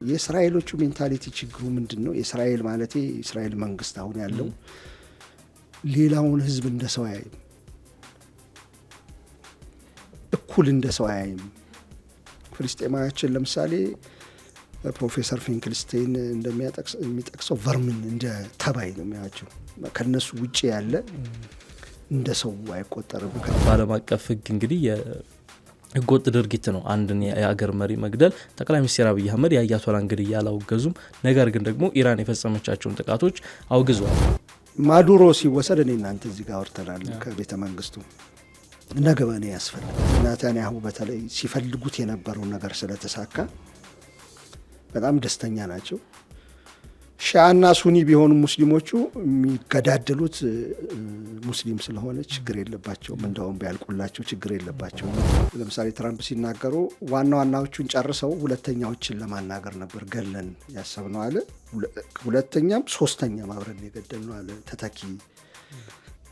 የእስራኤሎቹ ሜንታሊቲ ችግሩ ምንድነው? የእስራኤል ማለቴ እስራኤል መንግስት አሁን ያለው ሌላውን ህዝብ እንደ ሰው ያይም እኩል እንደ ሰው ያይም። ፍልስጤማውያን ለምሳሌ ፕሮፌሰር ፊንክልስቴን እንደሚጠቅሰው ቨርምን እንደ ተባይ ነው የሚያቸው። ከነሱ ውጪ ያለ እንደ ሰው አይቆጠርም። በዓለም አቀፍ ህግ እንግዲህ ህገወጥ ድርጊት ነው አንድን የአገር መሪ መግደል። ጠቅላይ ሚኒስትር አብይ አህመድ የአያቶላን ግድያ አላወገዙም። ነገር ግን ደግሞ ኢራን የፈጸመቻቸውን ጥቃቶች አውግዘዋል። ማዱሮ ሲወሰድ እኔ እናንተ እዚህ ጋር ወርተናል ከቤተ መንግስቱ ነገበኔ ያስፈልጋል። ናታንያሁ በተለይ ሲፈልጉት የነበረው ነገር ስለተሳካ በጣም ደስተኛ ናቸው። ሺአና ሱኒ ቢሆኑ ሙስሊሞቹ የሚገዳደሉት ሙስሊም ስለሆነ ችግር የለባቸውም። እንደውም ቢያልቁላቸው ችግር የለባቸውም። ለምሳሌ ትራምፕ ሲናገሩ ዋናዎቹን ጨርሰው ሁለተኛዎችን ለማናገር ነበር ገለን ያሰብነው አለ። ሁለተኛም ሶስተኛም አብረን የገደልነው አለ። ተተኪ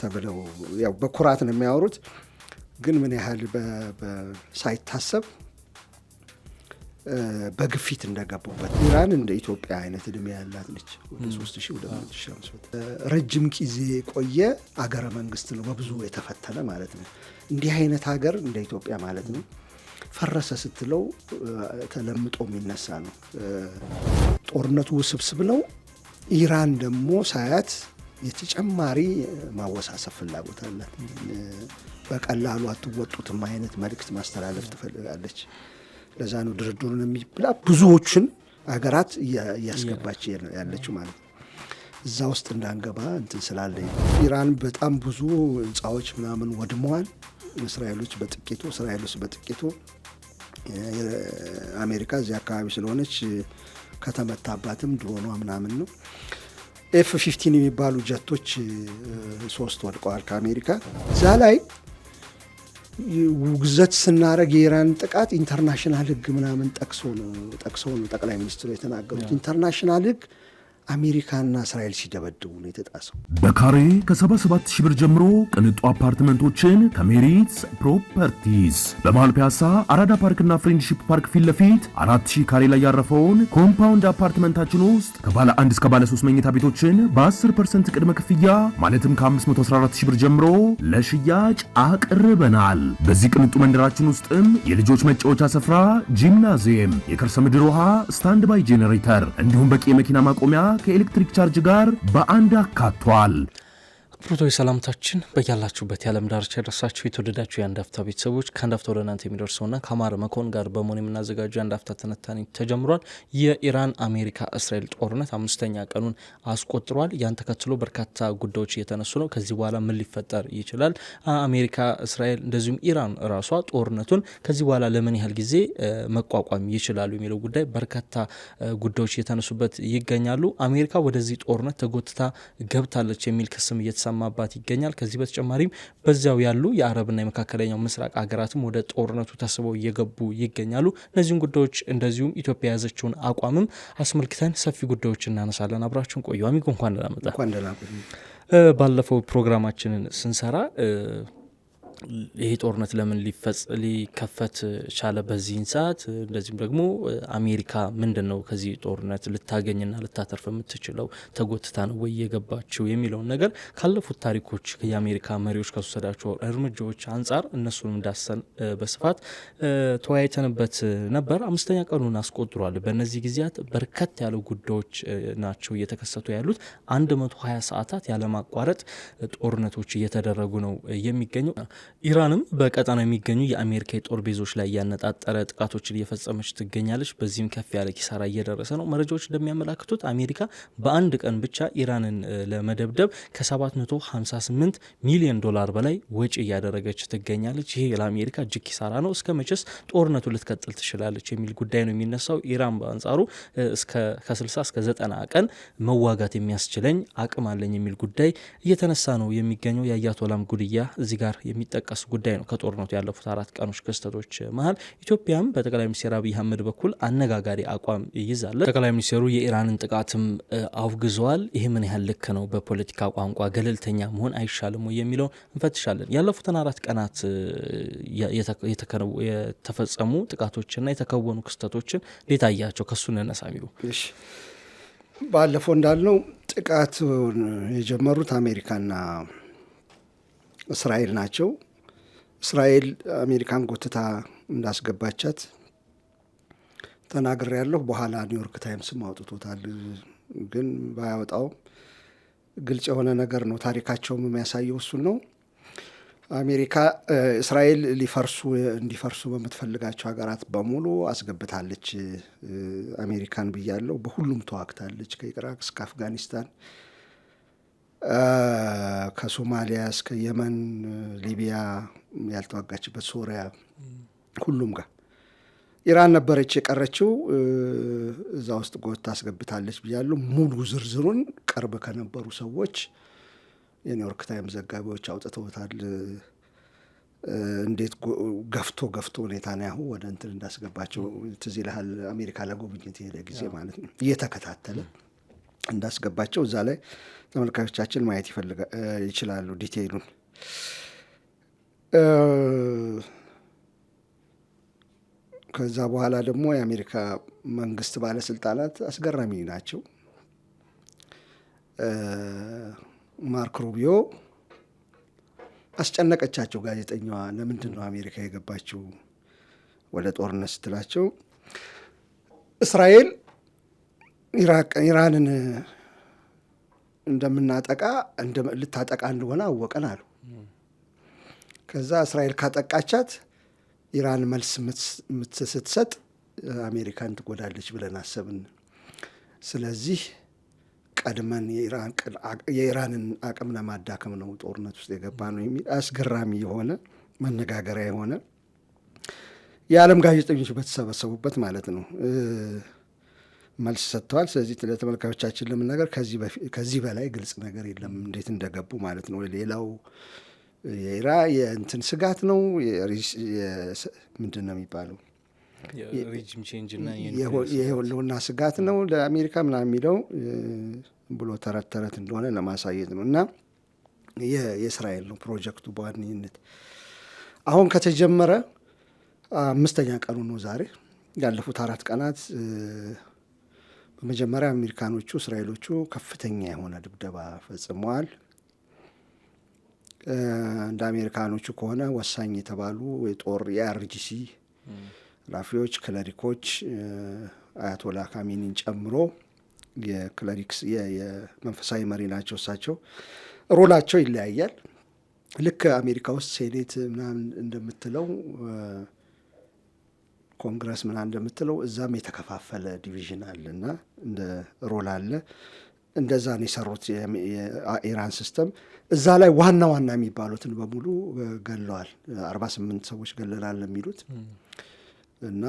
ተብለው ያው በኩራት ነው የሚያወሩት። ግን ምን ያህል ሳይታሰብ በግፊት እንደገቡበት። ኢራን እንደ ኢትዮጵያ አይነት እድሜ ያላት ነች። ወደ 3200 ረጅም ጊዜ ቆየ አገረ መንግስት ነው፣ በብዙ የተፈተነ ማለት ነው። እንዲህ አይነት ሀገር እንደ ኢትዮጵያ ማለት ነው ፈረሰ ስትለው ተለምጦ የሚነሳ ነው። ጦርነቱ ውስብስብ ነው። ኢራን ደግሞ ሳያት የተጨማሪ ማወሳሰብ ፍላጎት አላት። በቀላሉ አትወጡትም አይነት መልእክት ማስተላለፍ ትፈልጋለች። ለዛ ነው ድርድሩን የሚብላ ብዙዎችን አገራት እያስገባች ያለችው ማለት ነው። እዛ ውስጥ እንዳንገባ እንትን ስላለ ኢራን በጣም ብዙ ህንፃዎች ምናምን ወድመዋል። እስራኤሎች በጥቂቱ አሜሪካ እዚህ አካባቢ ስለሆነች ከተመታባትም ድሮኗ ምናምን ነው። F-15 የሚባሉ ጀቶች 3 ወድቀዋል ከአሜሪካ። እዛ ላይ ውግዘት ስናረግ የኢራን ጥቃት ኢንተርናሽናል ህግ ምናምን ጠቅሰው ነው ጠቅላይ ሚኒስትሩ የተናገሩት። ኢንተርናሽናል ህግ አሜሪካና እስራኤል ሲደበድቡ ነው የተጣሰው። በካሬ ከ77 ሺህ ብር ጀምሮ ቅንጡ አፓርትመንቶችን ከሜሪትስ ፕሮፐርቲስ በመሃል ፒያሳ አራዳ ፓርክና ፍሬንድሺፕ ፓርክ ፊት ለፊት 4000 ካሬ ላይ ያረፈውን ኮምፓውንድ አፓርትመንታችን ውስጥ ከባለ 1 እስከ ባለ 3 መኝታ ቤቶችን በ10% ቅድመ ክፍያ ማለትም ከ514 ሺህ ብር ጀምሮ ለሽያጭ አቅርበናል። በዚህ ቅንጡ መንደራችን ውስጥም የልጆች መጫወቻ ስፍራ፣ ጂምናዚየም፣ የከርሰ ምድር ውሃ፣ ስታንድ ባይ ጄኔሬተር እንዲሁም በቂ የመኪና ማቆሚያ ከኤሌክትሪክ ቻርጅ ጋር በአንድ አካቷል። ፕሮቶኮል ሰላምታችን በያላችሁበት የዓለም ዳርቻ ደርሳችሁ የተወደዳችሁ የአንድ አፍታ ቤተሰቦች ከአንድ አፍታ ወደ እናንተ የሚደርሰውና ከአማረ መኮንን ጋር በመሆን የምናዘጋጀው የአንድ አፍታ ትንታኔ ተጀምሯል። የኢራን አሜሪካ እስራኤል ጦርነት 5ኛ ቀኑን አስቆጥሯል። ያን ተከትሎ በርካታ ጉዳዮች እየተነሱ ነው። ከዚህ በኋላ ምን ሊፈጠር ይችላል? አሜሪካ፣ እስራኤል እንደዚሁም ኢራን ራሷ ጦርነቱን ከዚህ በኋላ ለምን ያህል ጊዜ መቋቋም ይችላሉ የሚለው ጉዳይ በርካታ ጉዳዮች እየተነሱበት ይገኛሉ። አሜሪካ ወደዚህ ጦርነት ተጎትታ ገብታለች የሚል ክስም ማባት ይገኛል። ከዚህ በተጨማሪም በዚያው ያሉ የአረብና የመካከለኛው ምስራቅ ሀገራትም ወደ ጦርነቱ ተስበው እየገቡ ይገኛሉ። እነዚህን ጉዳዮች እንደዚሁም ኢትዮጵያ ያዘችውን አቋምም አስመልክተን ሰፊ ጉዳዮች እናነሳለን። አብራችሁን ቆዩ። አሚጎ እንኳን ደህና መጣ። ባለፈው ፕሮግራማችንን ስንሰራ ይሄ ጦርነት ለምን ሊከፈት ቻለ በዚህን ሰዓት፣ እንደዚህም ደግሞ አሜሪካ ምንድነው ከዚህ ጦርነት ልታገኝና ልታተርፍ የምትችለው ተጎትታ ነው ወይ የገባችው የሚለውን ነገር ካለፉት ታሪኮች የአሜሪካ መሪዎች ከወሰዳቸው እርምጃዎች አንጻር እነሱንም እንዳሰን በስፋት ተወያይተንበት ነበር። 5ኛ ቀኑን አስቆጥሯል። በእነዚህ ጊዜያት በርከት ያሉ ጉዳዮች ናቸው እየተከሰቱ ያሉት። 120 ሰዓታት ያለማቋረጥ ጦርነቶች እየተደረጉ ነው የሚገኙ። ኢራንም በቀጠናው የሚገኙ የአሜሪካ የጦር ቤዞች ላይ ያነጣጠረ ጥቃቶችን እየፈጸመች ትገኛለች። በዚህም ከፍ ያለ ኪሳራ እየደረሰ ነው። መረጃዎች እንደሚያመላክቱት አሜሪካ በአንድ ቀን ብቻ ኢራንን ለመደብደብ ከ758 ሚሊዮን ዶላር በላይ ወጪ እያደረገች ትገኛለች። ይሄ ለአሜሪካ እጅግ ኪሳራ ነው። እስከ መቼስ ጦርነቱ ልትቀጥል ትችላለች የሚል ጉዳይ ነው የሚነሳው። ኢራን በአንጻሩ ከ60 እስከ 90 ቀን መዋጋት የሚያስችለኝ አቅም አለኝ የሚል ጉዳይ እየተነሳ ነው የሚገኘው። የአያቶላም ጉድያ እዚህ ጋር የሚጠቀስ የሚጠቀስ ጉዳይ ነው። ከጦርነቱ ያለፉት 4 ቀኖች ክስተቶች መሀል ኢትዮጵያም በጠቅላይ ሚኒስትር አብይ አህመድ በኩል አነጋጋሪ አቋም ይዛለች። ጠቅላይ ሚኒስትሩ የኢራንን ጥቃትም አውግዘዋል። ይህ ምን ያህል ልክ ነው? በፖለቲካ ቋንቋ ገለልተኛ መሆን አይሻልም ወይ የሚለው እንፈትሻለን። ያለፉትን 4 ቀናት የተፈጸሙ ጥቃቶችና የተከወኑ ክስተቶችን ሌታያቸው ከሱ እነሳ ሚሉ ባለፈው እንዳልነው ጥቃት የጀመሩት አሜሪካና እስራኤል ናቸው። እስራኤል አሜሪካን ጎትታ እንዳስገባቻት ተናግሬ ያለሁ። በኋላ ኒውዮርክ ታይምስም አውጥቶታል። ግን ባያወጣው ግልጽ የሆነ ነገር ነው። ታሪካቸውም የሚያሳየው እሱን ነው። አሜሪካ እስራኤል እንዲፈርሱ በምትፈልጋቸው ሀገራት በሙሉ አስገብታለች። አሜሪካን ብያለሁ። በሁሉም ተዋግታለች። ከኢራቅ እስከ አፍጋኒስታን፣ ከሶማሊያ እስከ የመን፣ ሊቢያ ያልተዋጋችበት ሶሪያ፣ ሁሉም ጋር ኢራን ነበረች የቀረችው። እዛ ውስጥ ጎታ አስገብታለች ብያለሁ። ሙሉ ዝርዝሩን ቅርብ ከነበሩ ሰዎች የኒውዮርክ ታይምስ ዘጋቢዎች አውጥተውታል። እንዴት ገፍቶ ኔታንያሁ ወደ እንትን እንዳስገባቸው ትዝ ይልሃል። አሜሪካ ለጉብኝት የሄደ ጊዜ ማለት ነው። እየተከታተለ እንዳስገባቸው እዛ ላይ ተመልካቾቻችን ማየት ይችላሉ ዲቴይሉን። ከዛ በኋላ ደግሞ የአሜሪካ መንግስት ባለስልጣናት አስገራሚ ናቸው። ማርክ ሩቢዮ አስጨነቀቻቸው ጋዜጠኛዋ። ለምንድን ነው አሜሪካ የገባችው ወደ ጦርነት ስትላቸው፣ እስራኤል ኢራንን ልታጠቃ እንደሆነ አወቀን አሉ። ከዛ እስራኤል ካጠቃቻት ኢራን መልስ ስትሰጥ አሜሪካን ትጎዳለች ብለን አሰብን። ስለዚህ ቀድመን የኢራንን አቅም ለማዳከም ነው ጦርነት ውስጥ የገባ ነው የሚል አስገራሚ የሆነ መነጋገሪያ የሆነ የዓለም ጋዜጠኞች በተሰበሰቡበት ማለት ነው መልስ ሰጥተዋል። ስለዚህ ለተመልካቾቻችን ለመናገር ከዚህ በላይ ግልጽ ነገር የለም እንዴት እንደገቡ ማለት ነው። ሌላው የእንትን ስጋት ነው። ምንድን ነው የሚባለው? ሬጂም ቼንጅ እና የህልውና ስጋት ነው ለአሜሪካ ምናምን የሚለው ብሎ ተረት እንደሆነ ለማሳየት ነው። እና የእስራኤል ነው ፕሮጀክቱ በዋነኝነት። አሁን ከተጀመረ 5ኛ ቀኑ ነው ዛሬ። ያለፉት 4 ቀናት በመጀመሪያ አሜሪካኖቹ እስራኤሎቹ ከፍተኛ የሆነ ድብደባ ፈጽመዋል። እንደ አሜሪካኖቹ ከሆነ ወሳኝ የተባሉ የጦር የአርጂሲ ኃላፊዎች፣ ክለሪኮች አያቶላ ካሚኒን ጨምሮ የክለሪክስ የመንፈሳዊ መሪ ናቸው። እሳቸው ሮላቸው ይለያያል። ልክ አሜሪካ ውስጥ ሴኔት ምናምን እንደምትለው ኮንግረስ ምናምን እንደምትለው እዛም የተከፋፈለ ዲቪዥን አለ እና እንደ ሮል አለ። እንደዛ ነው የሰሩት የኢራን ሲስተም። እዛ ላይ ዋና የሚባሉትን በሙሉ ገለዋል። 48 ሰዎች ገለላል የሚሉት እና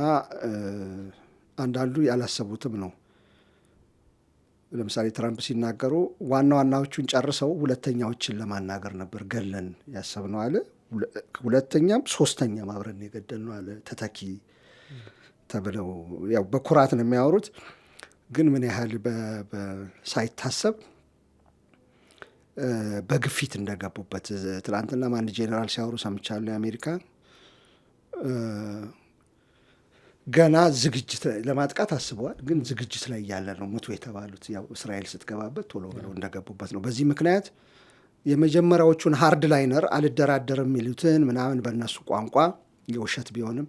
አንዳንዱ ያላሰቡትም ነው። ለምሳሌ ትራምፕ ሲናገሩ ዋናዎቹን ጨርሰው ሁለተኛዎችን ለማናገር ነበር ገለን ያሰብነው አለ። ሁለተኛም ሶስተኛም አብረን የገደል ነው አለ። ተተኪ ተብለው ያው በኩራት ነው የሚያወሩት፣ ግን ምን ያህል ሳይታሰብ በግፊት እንደገቡበት ትላንትና አንድ ጄኔራል ሲያወሩ ሰምቻለሁ። የአሜሪካ ገና ዝግጅት ለማጥቃት አስበዋል፣ ግን ዝግጅት ላይ ያለ ነው ሙቱ የተባሉት። ያው እስራኤል ስትገባበት ቶሎ ብለው እንደገቡበት ነው። በዚህ ምክንያት የመጀመሪያዎቹን ሃርድ ላይነር አልደራደርም የሚሉትን ምናምን በእነሱ ቋንቋ የውሸት ቢሆንም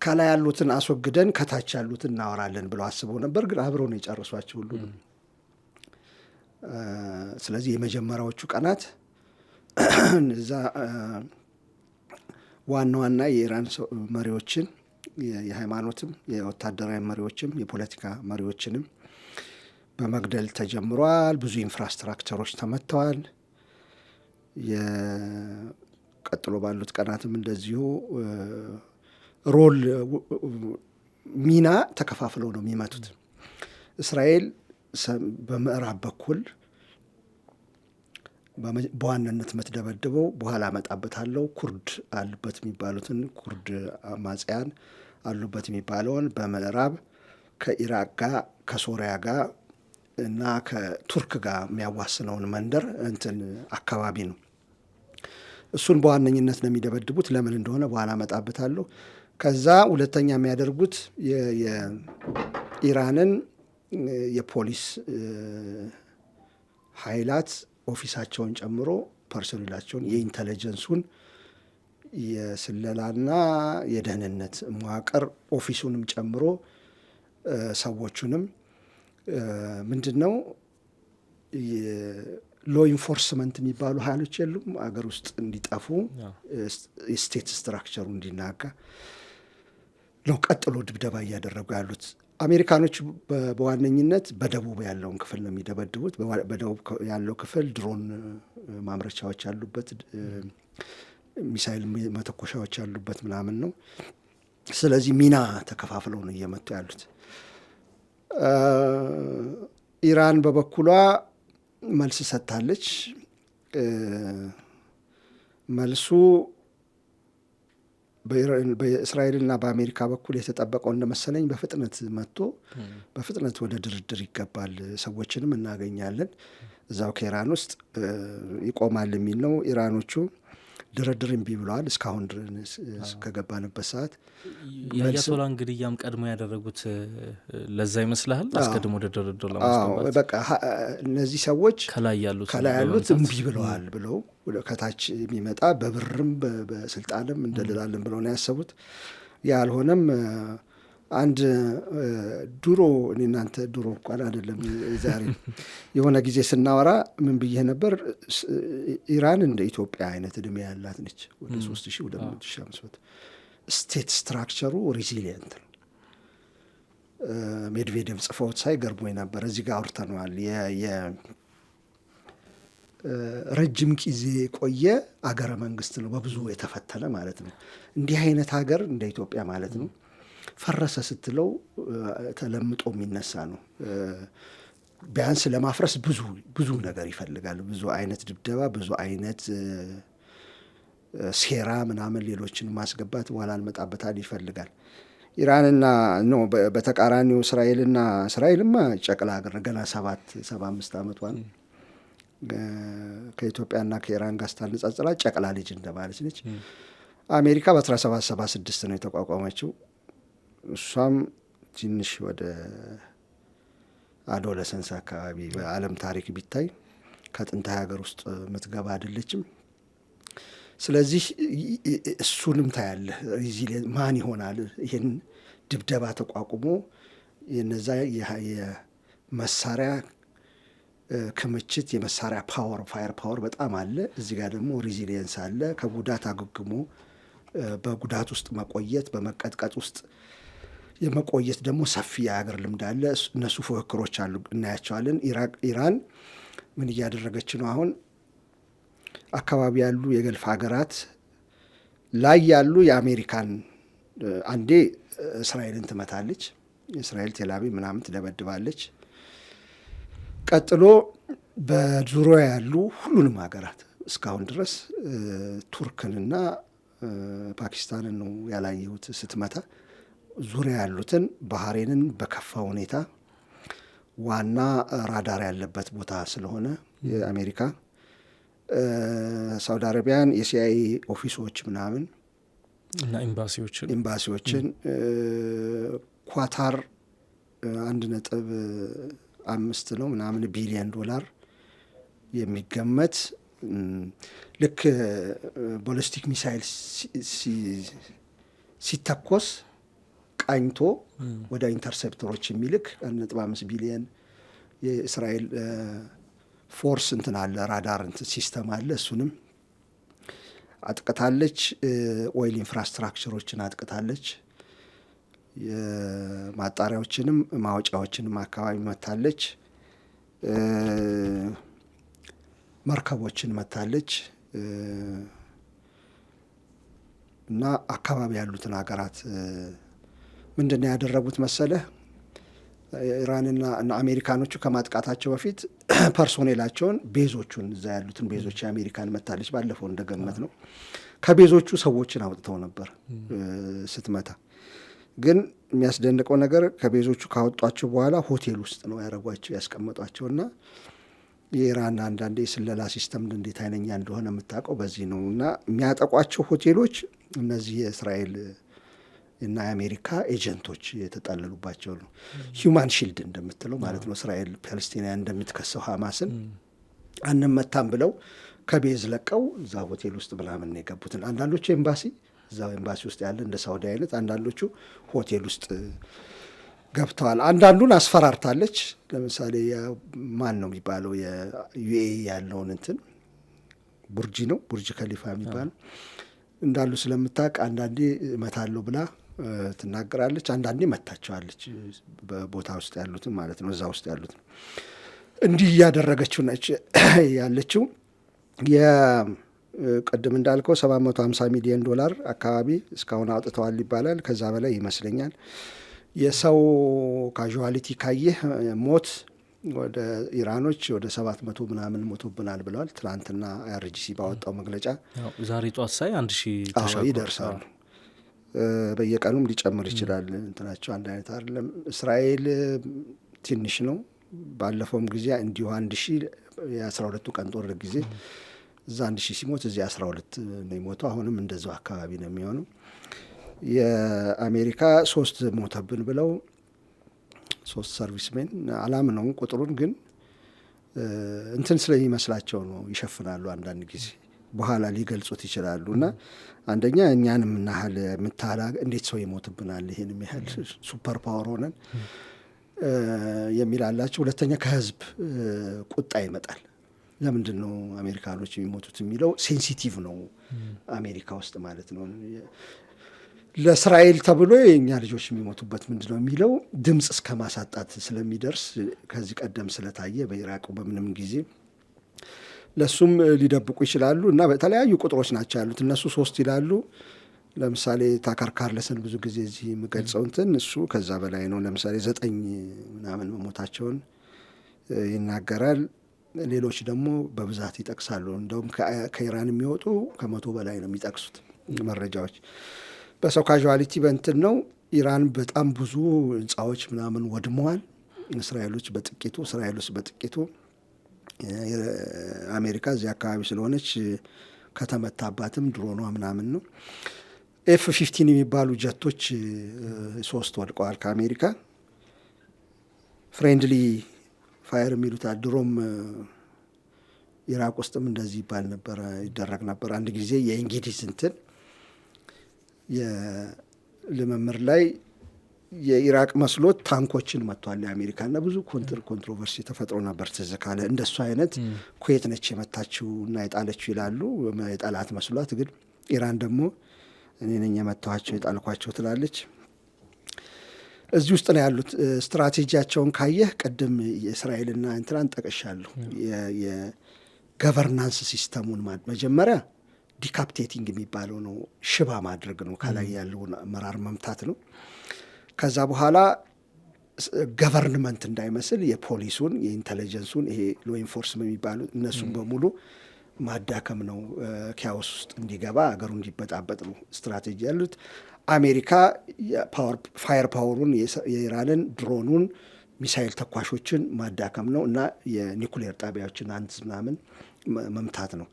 ከላይ ያሉትን አስወግደን ከታች ያሉትን እናወራለን ብለው አስበው ነበር፣ ግን አብረው ነው የጨረሷቸው ሁሉ። ስለዚህ የመጀመሪያዎቹ ቀናት እዛ ዋና የኢራን መሪዎችን የሃይማኖትም የወታደራዊ መሪዎችም የፖለቲካ መሪዎችንም በመግደል ተጀምሯል። ብዙ ኢንፍራስትራክቸሮች ተመተዋል። ቀጥሎ ባሉት ቀናትም እንደዚሁ ሚና ተከፋፍለው ነው የሚመቱት። እስራኤል በምዕራብ በኩል በዋናነት የምትደበድበው በኋላ አመጣበታለሁ ኩርድ አሉበት የሚባሉትን ኩርድ አማጽያን አሉበት የሚባለውን በምዕራብ ከኢራቅ ጋር ከሶሪያ ጋር እና ከቱርክ ጋር የሚያዋስነውን መንደር እንትን አካባቢ ነው። እሱን በዋነኝነት ነው የሚደበድቡት። ለምን እንደሆነ በኋላ አመጣበታለሁ። ከዛ ሁለተኛ የሚያደርጉት የኢራንን የፖሊስ ኃይላት ኦፊሳቸውን ጨምሮ ፐርሶኔላቸውን የኢንተለጀንሱን የስለላና የደህንነት መዋቅር ኦፊሱንም ጨምሮ ሰዎቹንም ምንድን ነው ሎ ኢንፎርስመንት የሚባሉ ኃይሎች የሉም አገር ውስጥ እንዲጠፉ የስቴት ስትራክቸሩ እንዲናጋ ነው ቀጥሎ ድብደባ እያደረጉ ያሉት። አሜሪካኖች በዋነኝነት በደቡብ ያለውን ክፍል ነው የሚደበድቡት። በደቡብ ያለው ክፍል ድሮን ማምረቻዎች ያሉበት፣ ሚሳይል መተኮሻዎች ያሉበት ምናምን ነው። ስለዚህ ሚና ተከፋፍለው ነው እየመጡ ያሉት። ኢራን በበኩሏ መልስ ሰጥታለች። መልሱ በእስራኤልና በአሜሪካ በኩል የተጠበቀው እንደመሰለኝ በፍጥነት መጥቶ በፍጥነት ወደ ድርድር ይገባል፣ ሰዎችንም እናገኛለን፣ እዛው ከኢራን ውስጥ ይቆማል የሚል ነው። ኢራኖቹ ድርድር እምቢ ብለዋል። እስካሁን ከገባንበት ሰዓት የአያቶላ እንግዲያም ቀድሞ ያደረጉት ለዛ ይመስልሃል? አስቀድሞ ወደ ድርድር ለማስገባት በቃ እነዚህ ሰዎች ከላይ ያሉት እምቢ ብለዋል ብለው ከታች የሚመጣ በብርም በስልጣንም እንደልላለን ብለው ነው ያሰቡት። ያልሆነም አንድ ድሮ እኔ እናንተ ድሮ እንኳን አይደለም ዛሬ የሆነ ጊዜ ስናወራ ምን ብዬ ነበር? ኢራን እንደ ኢትዮጵያ አይነት እድሜ ያላት ነች። ወደ 3200 ስቴት ስትራክቸሩ ሪዚሊየንት ነው። ሜድቬዴቭ ጽፈውት ሳይ ገርሞኝ ነበር። እዚህ ጋር አውርተነዋል። ረጅም ጊዜ የቆየ አገረ መንግስት ነው፣ በብዙ የተፈተነ ማለት ነው። እንዲህ አይነት ሀገር እንደ ኢትዮጵያ ማለት ነው ፈረሰ ስትለው ተለምጦ የሚነሳ ነው። ቢያንስ ለማፍረስ ብዙ ነገር ይፈልጋል። ብዙ አይነት ድብደባ፣ ብዙ አይነት ሴራ ምናምን ሌሎችን ማስገባት በኋላ እንመጣበታል ይፈልጋል። ኢራንና በተቃራኒው እስራኤልማ ጨቅላ ሀገር ገና 75 ዓመቷን ከኢትዮጵያና ከኢራን ጋር ስታነጻጽራ ጨቅላ ልጅ እንደማለች ነች። አሜሪካ በ1776 ነው የተቋቋመችው። እሷም ትንሽ ወደ አዶለሰንስ አካባቢ በዓለም ታሪክ ቢታይ ከጥንታዊ ሀገር ውስጥ የምትገባ አይደለችም። ስለዚህ እሱንም ታያለህ። ሪዚሊየንት ማን ይሆናል ይህን ድብደባ ተቋቁሞ የነዛ የመሳሪያ ክምችት የመሳሪያ ፋየር ፓወር በጣም አለ። እዚህ ጋር ደግሞ ሪዚሊየንስ አለ። ከጉዳት አገግሞ በጉዳት ውስጥ መቆየት፣ በመቀጥቀጥ ውስጥ የመቆየት ደግሞ ሰፊ የሀገር ልምድ አለ። እነሱ ፉክክሮች አሉ፣ እናያቸዋለን። ኢራን ምን እያደረገች ነው? አሁን አካባቢ ያሉ የገልፍ ሀገራት ላይ ያሉ የአሜሪካን አንዴ እስራኤልን ትመታለች፣ የእስራኤል ቴልአቪቭ ምናምን ትደበድባለች። ቀጥሎ በዙሪያ ያሉ ሁሉንም ሀገራት እስካሁን ድረስ ቱርክንና ፓኪስታንን ነው ያላየሁት ስትመታ። ዙሪያ ያሉትን ባህሬንን በከፋ ሁኔታ ዋና ራዳር ያለበት ቦታ ስለሆነ የአሜሪካ ሳውዲ አረቢያን የሲአይኤ ኦፊሶች ምናምን እና ኤምባሲዎችን ኳታር 1.5 ነው ምናምን ቢሊዮን ዶላር የሚገመት ልክ ቦሊስቲክ ሚሳይል ሲተኮስ ቃኝቶ ወደ ኢንተርሴፕተሮች የሚልክ 1.5 ቢሊዮን የእስራኤል ፎርስ እንትን አለ፣ ራዳር እንትን ሲስተም አለ። እሱንም አጥቅታለች። ኦይል ኢንፍራስትራክቸሮችን አጥቅታለች። የማጣሪያዎችንም ማውጫዎችንም አካባቢ መታለች። መርከቦችን መታለች እና አካባቢ ያሉትን ሀገራት ምንድን ነው ያደረጉት መሰለህ? ኢራንና አሜሪካኖቹ ከማጥቃታቸው በፊት ፐርሶኔላቸውን ቤዞቹን እዛ ያሉትን ቤዞች የአሜሪካን መታለች ባለፈው እንደገመት ነው ከቤዞቹ ሰዎችን አውጥተው ነበር ስትመታ። ግን የሚያስደንቀው ነገር ከቤዞቹ ካወጧቸው በኋላ ሆቴል ውስጥ ነው ያረጓቸው ያስቀመጧቸውና የኢራን አንዳንዴ የስለላ ሲስተም እንዴት አይነኛ እንደሆነ የምታውቀው በዚህ ነው። እና የሚያጠቋቸው ሆቴሎች እነዚህ የእስራኤል እና የአሜሪካ ኤጀንቶች የተጠለሉባቸው ነው። ሂውማን ሺልድ እንደምትለው ማለት ነው። እስራኤል ፓለስቲናውያን እንደምትከሰው ሐማስን አንመታም ብለው ከቤዝ ለቀው እዛ ሆቴል ውስጥ ምናምን የገቡትን አንዳንዶቹ ኤምባሲ እዛው ኤምባሲ ውስጥ ያለ እንደ ሳውዲ አይነት፣ አንዳንዶቹ ሆቴል ውስጥ ገብተዋል። አንዳንዱን አስፈራርታለች። ለምሳሌ ማን ነው የሚባለው የዩኤኢ ያለውን እንትን ቡርጂ ነው ቡርጅ ከሊፋ የሚባለው እንዳሉ ስለምታውቅ አንዳንዴ እመታለሁ ብላ ትናገራለች፣ አንዳንዴ መታቸዋለች በቦታ ውስጥ ያሉትን ማለት ነው እዛ ውስጥ ያሉትን እንዲህ እያደረገችው ነች ያለችው። የቅድም እንዳልከው 750 ሚሊዮን ዶላር አካባቢ እስካሁን አውጥተዋል ይባላል። ከዛ በላይ ይመስለኛል። የሰው ካዥዋሊቲ ካየህ ሞት ወደ ኢራኖች ወደ 700 ምናምን ሞቶብናል ብለዋል። ትናንትና አይአርጂሲ ባወጣው መግለጫ ዛሬ ጧት ሳይ 1000 ይደርሳሉ። በየቀኑም ሊጨምር ይችላል። እንትናቸው አንድ አይነት አይደለም። እስራኤል ትንሽ ነው። ባለፈውም ጊዜ እንዲሁ 1000 የ12ቱ ቀን ጦርነት ጊዜ እዛ 1000 ሲሞት እዚህ 12 ነው የሞተው። አሁንም እንደዛው አካባቢ ነው የሚሆነው። የአሜሪካ 3 ሞተብን ብለው 3 ሰርቪስሜን አላምነው ቁጥሩን ግን እንትን ስለሚመስላቸው ነው ይሸፍናሉ። አንዳንድ ጊዜ በኋላ ሊገልጹት ይችላሉ። እና አንደኛ እኛንም እናህል የምታህል እንዴት ሰው ይሞትብናል ይሄንም ያህል ሱፐር ፓወር ሆነን የሚል አላቸው። ሁለተኛ ከህዝብ ቁጣ ይመጣል። ለምንድን ነው አሜሪካኖች የሚሞቱት የሚለው ሴንሲቲቭ ነው አሜሪካ ውስጥ ማለት ነው። ለእስራኤል ተብሎ የእኛ ልጆች የሚሞቱበት ምንድን ነው የሚለው ድምፅ እስከ ማሳጣት ስለሚደርስ ከዚህ ቀደም ስለታየ በኢራቁ በምንም ጊዜ ለሱም ሊደብቁ ይችላሉ። እና በተለያዩ ቁጥሮች ናቸው ያሉት። እነሱ 3 ይላሉ። ለምሳሌ ታከር ካርለሰን ብዙ ጊዜ እዚህ የምገልጸው እንትን እሱ ከዛ በላይ ነው። ለምሳሌ 9 ምናምን መሞታቸውን ይናገራል። ሌሎች ደግሞ በብዛት ይጠቅሳሉ። እንደውም ከኢራን የሚወጡ ከ100 በላይ ነው የሚጠቅሱት መረጃዎች። በሰው ካዥዋሊቲ በእንትን ነው ኢራን በጣም ብዙ ህንፃዎች ምናምን ወድመዋል። እስራኤሎች በጥቂቱ አሜሪካ እዚህ አካባቢ ስለሆነች ከተመታባትም ድሮኗ ምናምን ነው። F-15 የሚባሉ ጀቶች 3 ወድቀዋል ከአሜሪካ። ፍሬንድሊ ፋየር የሚሉት ድሮም ኢራቅ ውስጥም እንደዚህ ይባል ነበር ይደረግ ነበር። አንድ ጊዜ የእንግሊዝ እንትን የልምምር ላይ የኢራቅ መስሎት ታንኮችን መጥቷል የአሜሪካና ብዙ ኮንትሮቨርሲ ተፈጥሮ ነበር። ትዝ ካለ እንደሱ አይነት ኩዌት ነች የመታችው እና የጣለችው ይላሉ። የጣላት መስሏት ግን ኢራን ደግሞ እኔ ነኝ የመታኋቸው የጣልኳቸው ትላለች። እዚህ ውስጥ ነው ያሉት። ስትራቴጂያቸውን ካየህ ቅድም የእስራኤልና እንትናን ጠቅሻለሁ። የገቨርናንስ ሲስተሙን መጀመሪያ ዲካፕቴቲንግ የሚባለው ነው፣ ሽባ ማድረግ ነው፣ ከላይ ያለውን አመራር መምታት ነው። ከዛ በኋላ ገቨርንመንት እንዳይመስል የፖሊሱን የኢንቴሊጀንሱን ይሄ ሎ ኢንፎርስመንት የሚባሉ እነሱን በሙሉ ማዳከም ነው። ኪያውስ ውስጥ እንዲገባ አገሩ እንዲበጣበጥ ነው ስትራቴጂ ያሉት። አሜሪካ ፋየር ፓወሩን የኢራንን ድሮኑን ሚሳይል ተኳሾችን ማዳከም ነው እና የኒኩሌር ጣቢያዎችን አንድ ምናምን መምታት ነው።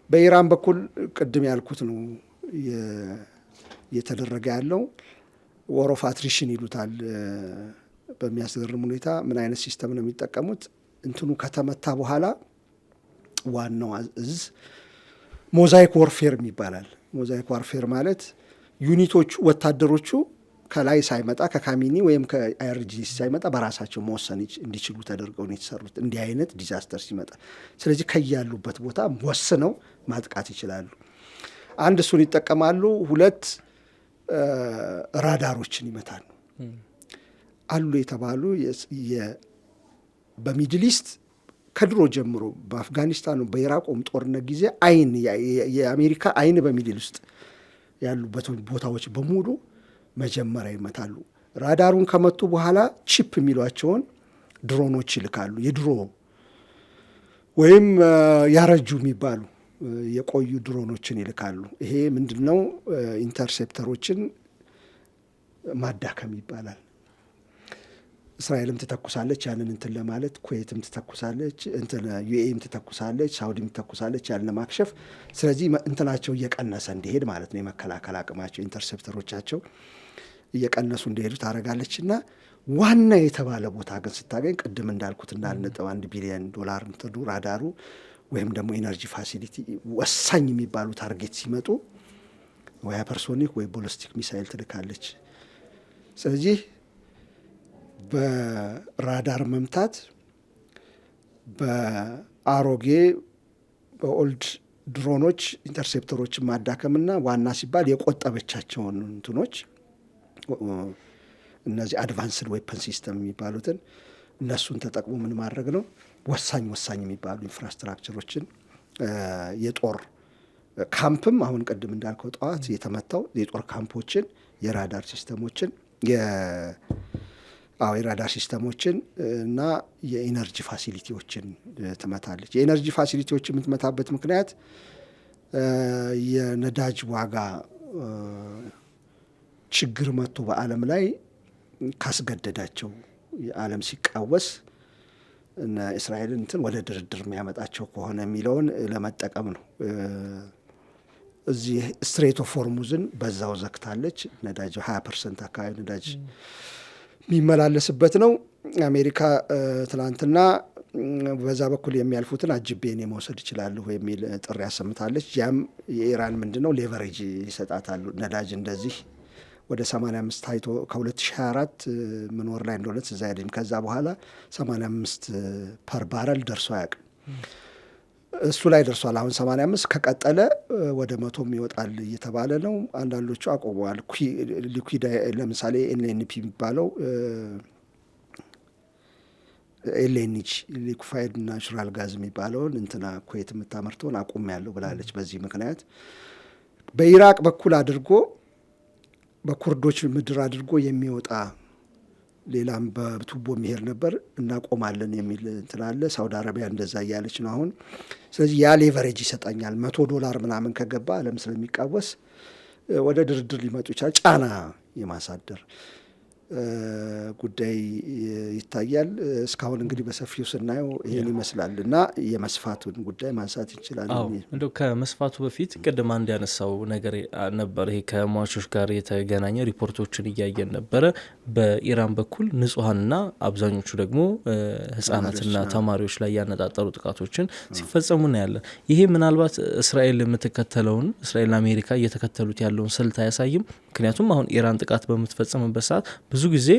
በኢራን በኩል ቅድም ያልኩት ነው እየተደረገ ያለው ዎር ኦፍ አትሪሽን ይሉታል። በሚያስገርም ሁኔታ ምን አይነት ሲስተም ነው የሚጠቀሙት? እንትኑ ከተመታ በኋላ ዋናው እዝ ሞዛይክ ዋርፌር ይባላል። ሞዛይክ ዋርፌር ማለት ዩኒቶቹ ወታደሮቹ ከላይ ሳይመጣ ከካሚኒ ወይም ከአይአርጂሲ ሳይመጣ በራሳቸው መወሰን እንዲችሉ ተደርገው ነው የተሰሩት እንዲህ አይነት ዲዛስተር ሲመጣ። ስለዚህ ከያሉበት ቦታ ወስነው ማጥቃት ይችላሉ። አንድ እሱን ይጠቀማሉ። 2 ራዳሮችን ይመታሉ አሉ የተባሉ በሚድል ኢስት ከድሮ ጀምሮ በአፍጋኒስታኑ በኢራቁም ጦርነት ጊዜ የአሜሪካ አይን በሚድል ውስጥ ያሉበት ቦታዎች በሙሉ መጀመሪያ ይመታሉ። ራዳሩን ከመቱ በኋላ ቺፕ የሚሏቸውን ድሮኖች ይልካሉ። የድሮ ወይም ያረጁ የሚባሉ የቆዩ ድሮኖችን ይልካሉ። ይሄ ምንድነው? ኢንተርሴፕተሮችን ማዳከም ይባላል። እስራኤልም ትተኩሳለች ያንን እንትን ለማለት፣ ኩዌትም ትተኩሳለች፣ እንትን ዩኤም ትተኩሳለች፣ ሳውዲም ትተኩሳለች ያንን ለማክሸፍ። ስለዚህ እንትናቸው እየቀነሰ እንዲሄድ ማለት ነው፣ የመከላከል አቅማቸው ኢንተርሴፕተሮቻቸው እየቀነሱ እንዲሄዱ ታደርጋለች። እና ዋና የተባለ ቦታ ግን ስታገኝ ቅድም እንዳልኩት $1.1 ቢሊዮን እንትኑ ራዳሩ ወይም ደግሞ ኢነርጂ ፋሲሊቲ ወሳኝ የሚባሉ ታርጌት ሲመጡ ወይ ሃይፐርሶኒክ ወይ ቦሊስቲክ ሚሳይል ትልካለች። ስለዚህ በራዳር መምታት፣ በአሮጌ በኦልድ ድሮኖች ኢንተርሴፕተሮችን ማዳከምና ዋና ሲባል የቆጠበቻቸውን እንትኖች እነዚህ አድቫንስድ ዌፐን ሲስተም የሚባሉትን እነሱን ተጠቅሞ ምን ማድረግ ነው? ወሳኝ የሚባሉ ኢንፍራስትራክቸሮችን የጦር ካምፕም አሁን ቅድም እንዳልከው ጠዋት የተመታው የጦር ካምፖችን፣ የራዳር ሲስተሞችን የራዳር ሲስተሞችን እና የኢነርጂ ፋሲሊቲዎችን ትመታለች። የኢነርጂ ፋሲሊቲዎች የምትመታበት ምክንያት የነዳጅ ዋጋ ችግር መጥቶ በዓለም ላይ ካስገደዳቸው የዓለም ሲቃወስ እና እስራኤልን እንትን ወደ ድርድር የሚያመጣቸው ከሆነ የሚለውን ለመጠቀም ነው። እዚህ ስትሬት ኦፍ ሆርሙዝን በዛው ዘግታለች። ነዳጅ 20% አካባቢ ነዳጅ የሚመላለስበት ነው። አሜሪካ ትናንትና በዛ በኩል የሚያልፉትን አጅቤ እኔ መውሰድ ይችላለሁ የሚል ጥሪ ያሰምታለች። ያም የኢራን ምንድነው ሌቨሬጅ ይሰጣታሉ። ነዳጅ እንደዚህ ወደ 85 ታይቶ ከ2024 ምኖር ላይ እንደሆነ እዛ አይደለም። ከዛ በኋላ 85 ፐር ባረል ደርሶ አያውቅም። እሱ ላይ ደርሷል። አሁን 85 ከቀጠለ ወደ 100 ይወጣል እየተባለ ነው። አንዳንዶቹ አቆመዋል። ሊኩዊድ ለምሳሌ ኤልኤንፒ የሚባለው ኤልኤንጂ ሊኩፋይድ ናቹራል ጋዝ የሚባለውን እንትና ኩዌት የምታመርተውን አቁም ያለው ብላለች። በዚህ ምክንያት በኢራቅ በኩል አድርጎ በኩርዶች ምድር አድርጎ የሚወጣ ሌላም በቱቦ የሚሄድ ነበር እናቆማለን የሚል እንትላለ። ሳውዲ አረቢያ እንደዛ እያለች ነው አሁን። ስለዚህ ያ ሌቨሬጅ ይሰጣኛል። $100 ምናምን ከገባ ዓለም ስለሚቃወስ ወደ ድርድር ሊመጡ ይችላል። ጫና የማሳደር ጉዳይ ይታያል። እስካሁን እንግዲህ በሰፊው ስናየው ይሄን ይመስላል እና የመስፋቱን ጉዳይ ማንሳት እንችላለን። እንደው ከመስፋቱ በፊት ቅድም አንድ ያነሳው ነገር ነበር። ይሄ ከሟቾች ጋር የተገናኘ ሪፖርቶችን እያየን ነበረ። በኢራን በኩል ንጹሐንና አብዛኞቹ ደግሞ ህጻናትና ተማሪዎች ላይ ያነጣጠሩ ጥቃቶችን ሲፈጸሙ እናያለን። ይሄ ምናልባት እስራኤል የምትከተለውን እስራኤልና አሜሪካ እየተከተሉት ያለውን ስልት አያሳይም? ምክንያቱም አሁን ኢራን ጥቃት በምትፈጽምበት ሰዓት ብዙ ጊዜ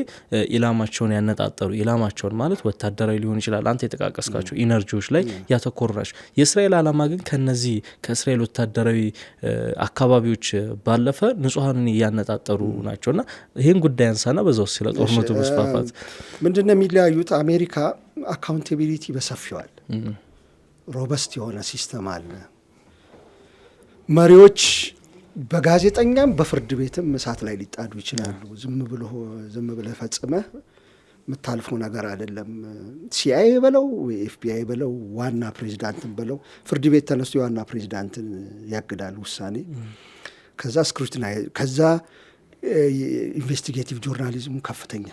ኢላማቸውን ያነጣጠሩ ኢላማቸውን ማለት ወታደራዊ ሊሆን ይችላል፣ አንተ የጠቃቀስካቸው ኢነርጂዎች ላይ ያተኮሩ ናቸው። የእስራኤል ዓላማ ግን ከነዚህ ከእስራኤል ወታደራዊ አካባቢዎች ባለፈ ንጹሐንን ያነጣጠሩ ናቸውና ይህን ጉዳይ አንሳና በዛ ውስጥ ስለ ጦርነቱ መስፋፋት ምንድነው የሚለያዩት? አሜሪካ አካውንታቢሊቲ በሰፊዋል ሮበስት የሆነ ሲስተም አለ። መሪዎች በጋዜጠኛም በፍርድ ቤትም እሳት ላይ ሊጣዱ ይችላሉ። ዝም ብለህ ፈጽመህ የምታልፈው ነገር አይደለም። ሲአይኤ በለው ኤፍቢአይ በለው ዋና ፕሬዚዳንትን በለው ፍርድ ቤት ተነስቶ የዋና ፕሬዚዳንትን ያግዳል ውሳኔ። ከዛ ስክሩቲና ከዛ ኢንቨስቲጌቲቭ ጆርናሊዝሙ ከፍተኛ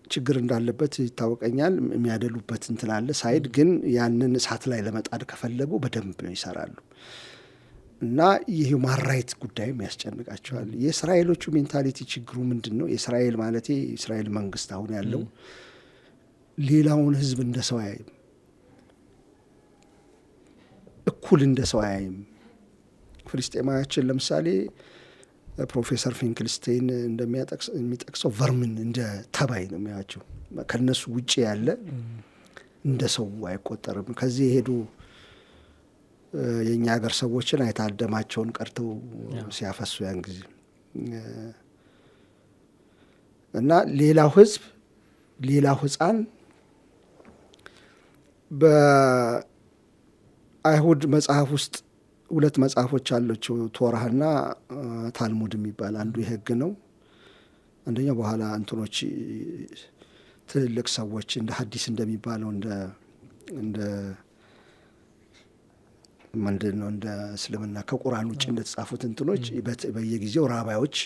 ችግር እንዳለበት ይታወቀኛል። የሚያደሉበት እንትን አለ ሳይድ ግን ያንን እሳት ላይ ለመጣድ ከፈለጉ በደንብ ይሰራሉ። እና የሂውማን ራይት ጉዳይም ያስጨንቃቸዋል። የእስራኤሎቹ ሜንታሊቲ ችግሩ ምንድን ነው? የእስራኤል ማለት የእስራኤል መንግስት አሁን ያለው ሌላውን ህዝብ እንደ ሰው አያይም፣ እኩል እንደ ሰው አያይም። ፍልስጤማውያን ለምሳሌ ፕሮፌሰር ፊንክልስቴን እንደሚጠቅሰው ቨርምን እንደ ተባይ ነው የሚያቸው። ከነሱ ውጭ ያለ እንደ ሰው አይቆጠርም። ከዚህ የሄዱ የኛ ሀገር ሰዎችን አይታደማቸውን ቀርተው ሲያፈሱ ያን ጊዜ እና ሌላው ህዝብ ሌላው ህፃን በአይሁድ መጽሐፍ ውስጥ 2 መጽሐፎች አለችው፣ ቶራህና ታልሙድ የሚባል አንዱ የህግ ነው። አንደኛው በኋላ እንትኖች ትልልቅ ሰዎች እንደ ሐዲስ እንደሚባለው እንደ እንደ ምንድን ነው እንደ እስልምና ከቁርአን ውጭ እንደተጻፉት እንትኖች በየጊዜው ራባዮች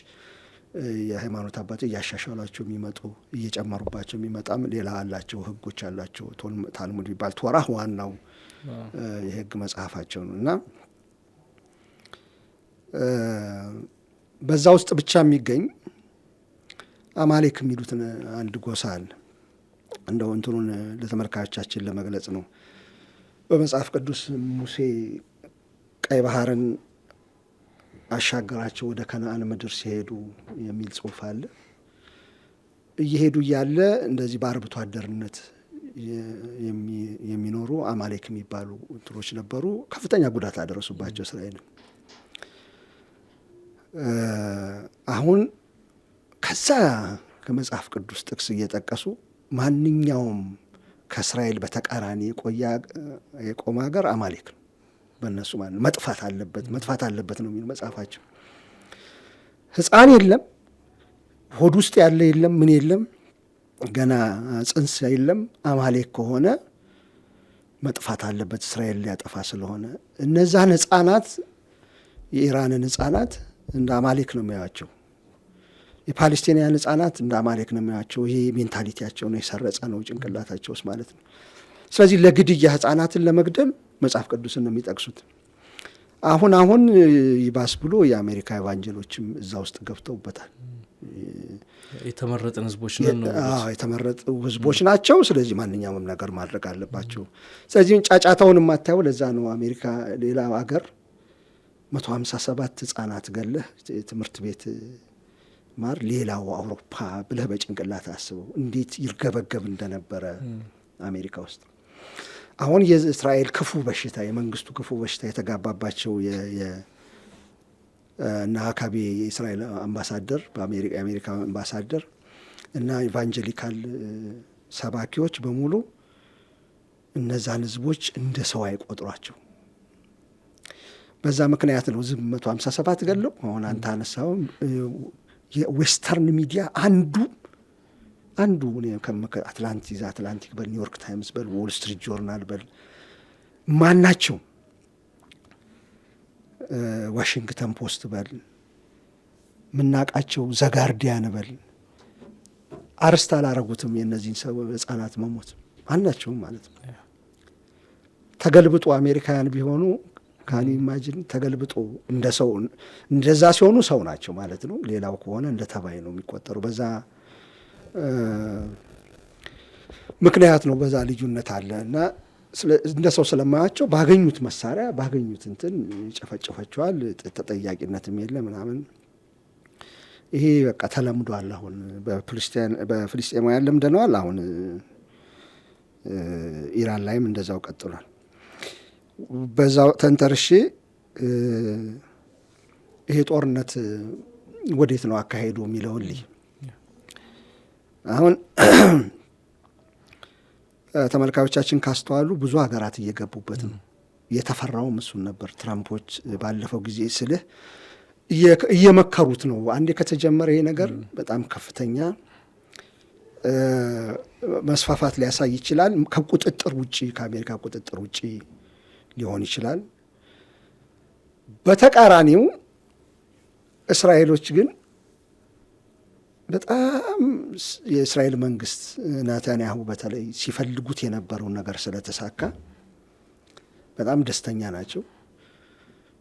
የሃይማኖት አባቶች እያሻሻሏቸው የሚመጡ እየጨመሩባቸው የሚመጣም ሌላ አላቸው፣ ህጎች አላቸው። ታልሙድ የሚባል ቶራህ ዋናው የህግ መጽሐፋቸው ነው እና በዛ ውስጥ ብቻ የሚገኝ አማሌክ የሚሉትን አንድ ጎሳ አለ። እንደው እንትኑን ለተመልካቾቻችን ለመግለጽ ነው። በመጽሐፍ ቅዱስ ሙሴ ቀይ ባህርን አሻገራቸው ወደ ከነአን ምድር ሲሄዱ የሚል ጽሑፍ አለ። እየሄዱ እያለ እንደዚህ በአርብቶ አደርነት የሚኖሩ አማሌክ የሚባሉ እንትኖች ነበሩ። ከፍተኛ ጉዳት አደረሱባቸው እስራኤልን። አሁን ከዛ ከመጽሐፍ ቅዱስ ጥቅስ እየጠቀሱ ማንኛውም ከእስራኤል በተቃራኒ የቆመ ሀገር አማሌክ ነው። በእነሱ ማለት መጥፋት አለበት ነው የሚሉ መጽሐፋቸው። ሕፃን የለም፣ ሆድ ውስጥ ያለ የለም፣ ምን የለም፣ ገና ጽንስ የለም። አማሌክ ከሆነ መጥፋት አለበት፣ እስራኤል ሊያጠፋ ስለሆነ። እነዛን ሕፃናት የኢራንን ሕፃናት እንደ አማሌክ ነው የሚያዩዋቸው። የፓሌስቲናውያን ሕፃናት እንደ አማሌክ ነው የሚያዩዋቸው። ይሄ ሜንታሊቲያቸው ነው፣ የሰረጸ ነው ጭንቅላታቸው ውስጥ ማለት ነው። ስለዚህ ለግድያ ሕፃናትን ለመግደል መጽሐፍ ቅዱስን ነው የሚጠቅሱት። አሁን ይባስ ብሎ የአሜሪካ ኤቫንጀሎችም እዛ ውስጥ ገብተውበታል። የተመረጥን ህዝቦች ነን ነው። የተመረጡ ህዝቦች ናቸው። ስለዚህ ማንኛውም ነገር ማድረግ አለባቸው። ስለዚህ ጫጫታውን የማታየው ለዛ ነው። አሜሪካ ሌላ ሀገር 157 ሕፃናት ገለህ ትምህርት ቤት ማር፣ ሌላው አውሮፓ ብለህ በጭንቅላት አስበው እንዴት ይርገበገብ እንደነበረ አሜሪካ ውስጥ። አሁን የእስራኤል ክፉ በሽታ የመንግስቱ ክፉ በሽታ የተጋባባቸው እና አካባቢ የእስራኤል አምባሳደር የአሜሪካ አምባሳደር እና ኢቫንጀሊካል ሰባኪዎች በሙሉ እነዛን ህዝቦች እንደ ሰው አይቆጥሯቸው። በዛ ምክንያት ነው ዝም 157 ገለው። አሁን አንተ አነሳው የዌስተርን ሚዲያ አንዱ አትላንቲክ በል፣ ኒውዮርክ ታይምስ በል፣ ዎል ስትሪት ጆርናል በል፣ ማናቸው ዋሽንግተን ፖስት በል፣ ምናቃቸው ዘጋርዲያን በል፣ አርስት አላረጉትም የእነዚህን ሰው ህጻናት መሞት ማናቸውም ማለት ነው። ተገልብጦ አሜሪካውያን ቢሆኑ ካን ኢማጂን ተገልብጦ እንደ ሰው እንደዛ ሲሆኑ ሰው ናቸው ማለት ነው። ሌላው ከሆነ እንደ ተባይ ነው የሚቆጠሩ። በዛ ምክንያት ነው፣ በዛ ልዩነት አለ እና እንደ ሰው ስለማያቸው ባገኙት መሳሪያ ባገኙት እንትን ጨፈጨፈቸዋል። ተጠያቂነትም የለ ምናምን። ይሄ በቃ ተለምዷል። አሁን በፍልስጤማውያን ለምደነዋል። አሁን ኢራን ላይም እንደዛው ቀጥሏል። በዛው ተንተርሼ ይሄ ጦርነት ወዴት ነው አካሄዱ የሚለውን ልይ አሁን ተመልካዮቻችን ካስተዋሉ ብዙ ሀገራት እየገቡበት ነው። የተፈራውም እሱን ነበር። ትራምፖች ባለፈው ጊዜ ስልህ እየመከሩት ነው። አንዴ ከተጀመረ ይሄ ነገር በጣም ከፍተኛ መስፋፋት ሊያሳይ ይችላል። ከቁጥጥር ውጪ ከአሜሪካ ቁጥጥር ውጪ ሊሆን ይችላል። በተቃራኒው እስራኤሎች ግን በጣም የእስራኤል መንግስት ናታንያሁ በተለይ ሲፈልጉት የነበረውን ነገር ስለተሳካ በጣም ደስተኛ ናቸው።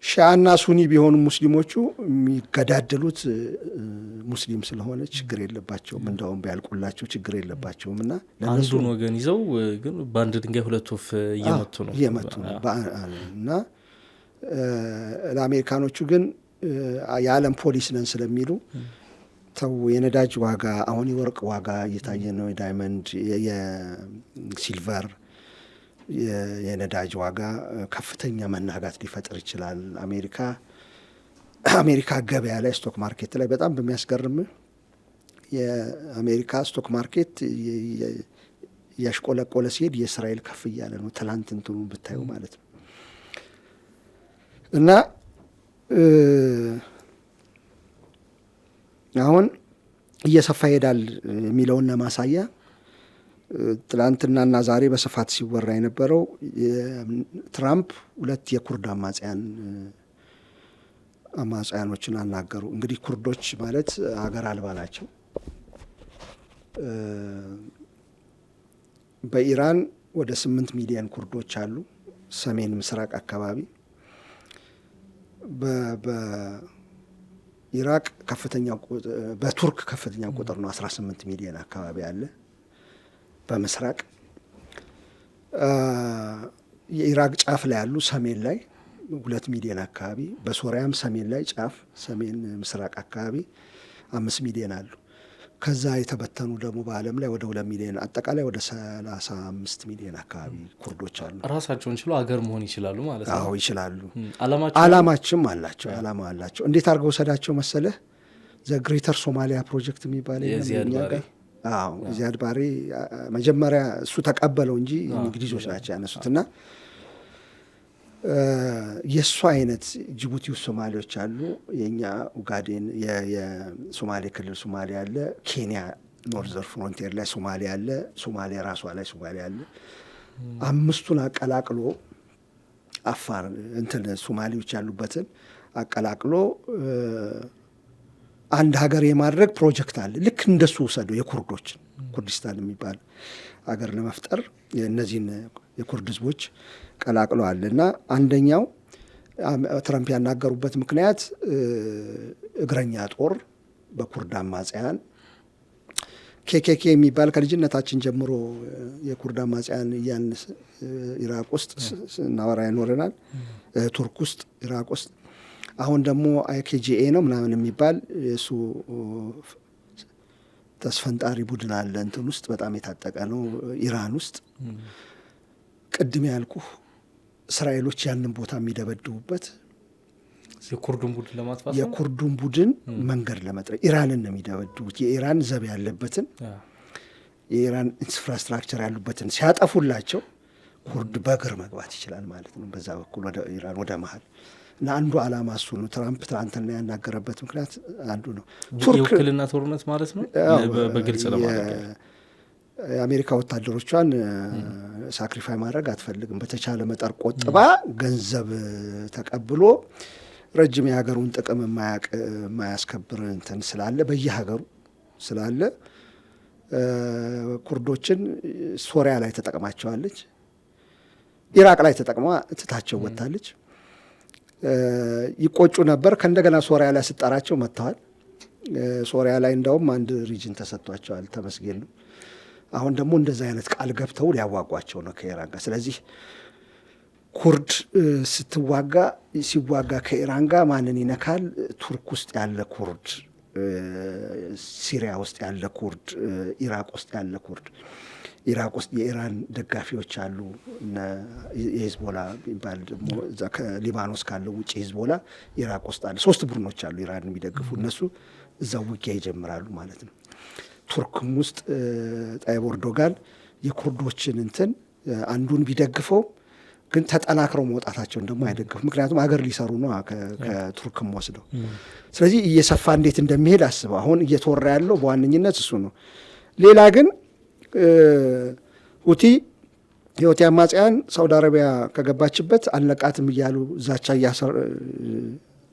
ሺአና ሱኒ ቢሆኑ ሙስሊሞቹ የሚገዳደሉት ሙስሊም ስለሆነ ችግር የለባቸውም። እንደውም ቢያልቁላቸው ችግር የለባቸውም። እና አንዱን ወገን ይዘው ግን በአንድ ድንጋይ ሁለት ወፍ እየመቱ ነው እና ለአሜሪካኖቹ ግን የዓለም ፖሊስ ነን ስለሚሉ ተው የነዳጅ ዋጋ አሁን የወርቅ ዋጋ እየታየ ነው። የዳይመንድ የሲልቨር የነዳጅ ዋጋ ከፍተኛ መናጋት ሊፈጥር ይችላል። አሜሪካ ገበያ ላይ ስቶክ ማርኬት ላይ በጣም በሚያስገርም የአሜሪካ ስቶክ ማርኬት ያሽቆለቆለ ሲሄድ የእስራኤል ከፍ እያለ ነው። ትላንት እንትኑ ብታዩ ማለት ነው። እና አሁን እየሰፋ ይሄዳል የሚለውን ለማሳያ ትላንትናና ዛሬ በስፋት ሲወራ የነበረው ትራምፕ 2 የኩርድ አማጽያኖችን አናገሩ። እንግዲህ ኩርዶች ማለት ሀገር አልባ ናቸው። በኢራን ወደ 8 ሚሊዮን ኩርዶች አሉ ሰሜን ምስራቅ አካባቢ። በኢራቅ በቱርክ ከፍተኛ ቁጥር ነው 18 ሚሊዮን አካባቢ አለ በምስራቅ። የኢራቅ ጫፍ ላይ ያሉ ሰሜን ላይ 2 ሚሊዮን አካባቢ፣ በሶሪያም ሰሜን ላይ ጫፍ ሰሜን ምስራቅ አካባቢ 5 ሚሊዮን አሉ። ከዛ የተበተኑ ደግሞ በዓለም ላይ ወደ 2 ሚሊዮን አጠቃላይ ወደ 35 ሚሊዮን አካባቢ ኩርዶች አሉ። ራሳቸውን ችሎ አገር መሆን ይችላሉ ማለት ነው? አዎ ይችላሉ። አላማችም አላቸው። እንዴት አድርገው ወሰዳቸው መሰለህ? ዘ ግሬተር ሶማሊያ ፕሮጀክት የሚባለው ዚያድ ባሬ መጀመሪያ እሱ ተቀበለው እንጂ እንግሊዞች ናቸው ያነሱትና የእሱ አይነት ጅቡቲ ውስጥ ሶማሌዎች አሉ። የእኛ ኡጋዴን የሶማሌ ክልል ሶማሌ አለ። ኬንያ ኖርዘር ፍሮንቲር ላይ ሶማሌ አለ። ሶማሌ ራሷ ላይ ሶማሌ አለ። 5ቱን አቀላቅሎ አፋር ሶማሌዎች ያሉበትን አቀላቅሎ አንድ ሀገር የማድረግ ፕሮጀክት አለ። ልክ እንደሱ ወሰደው የኩርዶችን ኩርዲስታን የሚባል ሀገር ለመፍጠር እነዚህን የኩርድ ህዝቦች ቀላቅለዋል። እና አንደኛው ትራምፕ ያናገሩበት ምክንያት እግረኛ ጦር በኩርድ አማጽያን ኬኬኬ የሚባል ከልጅነታችን ጀምሮ የኩርድ አማጽያን እያን ኢራቅ ውስጥ ስናወራ ይኖረናል። ቱርክ ውስጥ፣ ኢራቅ ውስጥ አሁን ደግሞ አይኬጂኤ ነው ምናምን የሚባል የሱ ተስፈንጣሪ ቡድን አለ እንትን ውስጥ በጣም የታጠቀ ነው ኢራን ውስጥ። ቅድም ያልኩህ እስራኤሎች ያንን ቦታ የሚደበድቡበት የኩርዱን ቡድን ለማጥፋት የኩርዱን ቡድን መንገድ ለመጥረግ ኢራንን ነው የሚደበድቡት። የኢራን ዘብ ያለበትን የኢራን ኢንፍራስትራክቸር ያሉበትን ሲያጠፉላቸው ኩርድ በእግር መግባት ይችላል ማለት ነው በዛ በኩል ወደ ኢራን ወደ መሀል። እና አንዱ ዓላማ እሱ ነው። ትራምፕ ትናንትና ያናገረበት ምክንያት አንዱ ነው። የውክልና ጦርነት ማለት ነው በግልጽ ለማድረግ የአሜሪካ ወታደሮቿን ሳክሪፋይ ማድረግ አትፈልግም። በተቻለ መጠር ቆጥባ ገንዘብ ተቀብሎ ረጅም የሀገሩን ጥቅም የማያስከብር እንትን ስላለ በየሀገሩ ስላለ ኩርዶችን ሶሪያ ላይ ተጠቅማቸዋለች፣ ኢራቅ ላይ ተጠቅማ ትታቸው ወጥታለች። ይቆጩ ነበር። ከእንደገና ሶሪያ ላይ ስጠራቸው መጥተዋል። ሶሪያ ላይ እንደውም አንድ ሪጅን ተሰጥቷቸዋል፣ ተመስገን ነው። አሁን ደግሞ እንደዚህ አይነት ቃል ገብተው ሊያዋጓቸው ነው ከኢራን ጋር። ስለዚህ ኩርድ ሲዋጋ ከኢራን ጋር ማንን ይነካል? ቱርክ ውስጥ ያለ ኩርድ፣ ሲሪያ ውስጥ ያለ ኩርድ፣ ኢራቅ ውስጥ ያለ ኩርድ። ኢራቅ ውስጥ የኢራን ደጋፊዎች አሉ። የሂዝቦላ የሚባል ደግሞ እዛ ከሊባኖስ ካለው ውጭ ሂዝቦላ ኢራቅ ውስጥ አለ። 3 ቡድኖች አሉ ኢራን የሚደግፉ። እነሱ እዛው ውጊያ ይጀምራሉ ማለት ነው። ቱርክም ውስጥ ጣይብ ኤርዶጋን የኩርዶችን አንዱን ቢደግፈው ግን ተጠናክረው መውጣታቸውን ደግሞ አይደግፉ። ምክንያቱም አገር ሊሰሩ ነው ከቱርክም ወስደው። ስለዚህ እየሰፋ እንዴት እንደሚሄድ አስበው። አሁን እየተወራ ያለው በዋነኝነት እሱ ነው። ሌላ ግን ሁቲ አማጽያን ሳውዲ አረቢያ ከገባችበት አልነቃትም እያሉ ዛቻ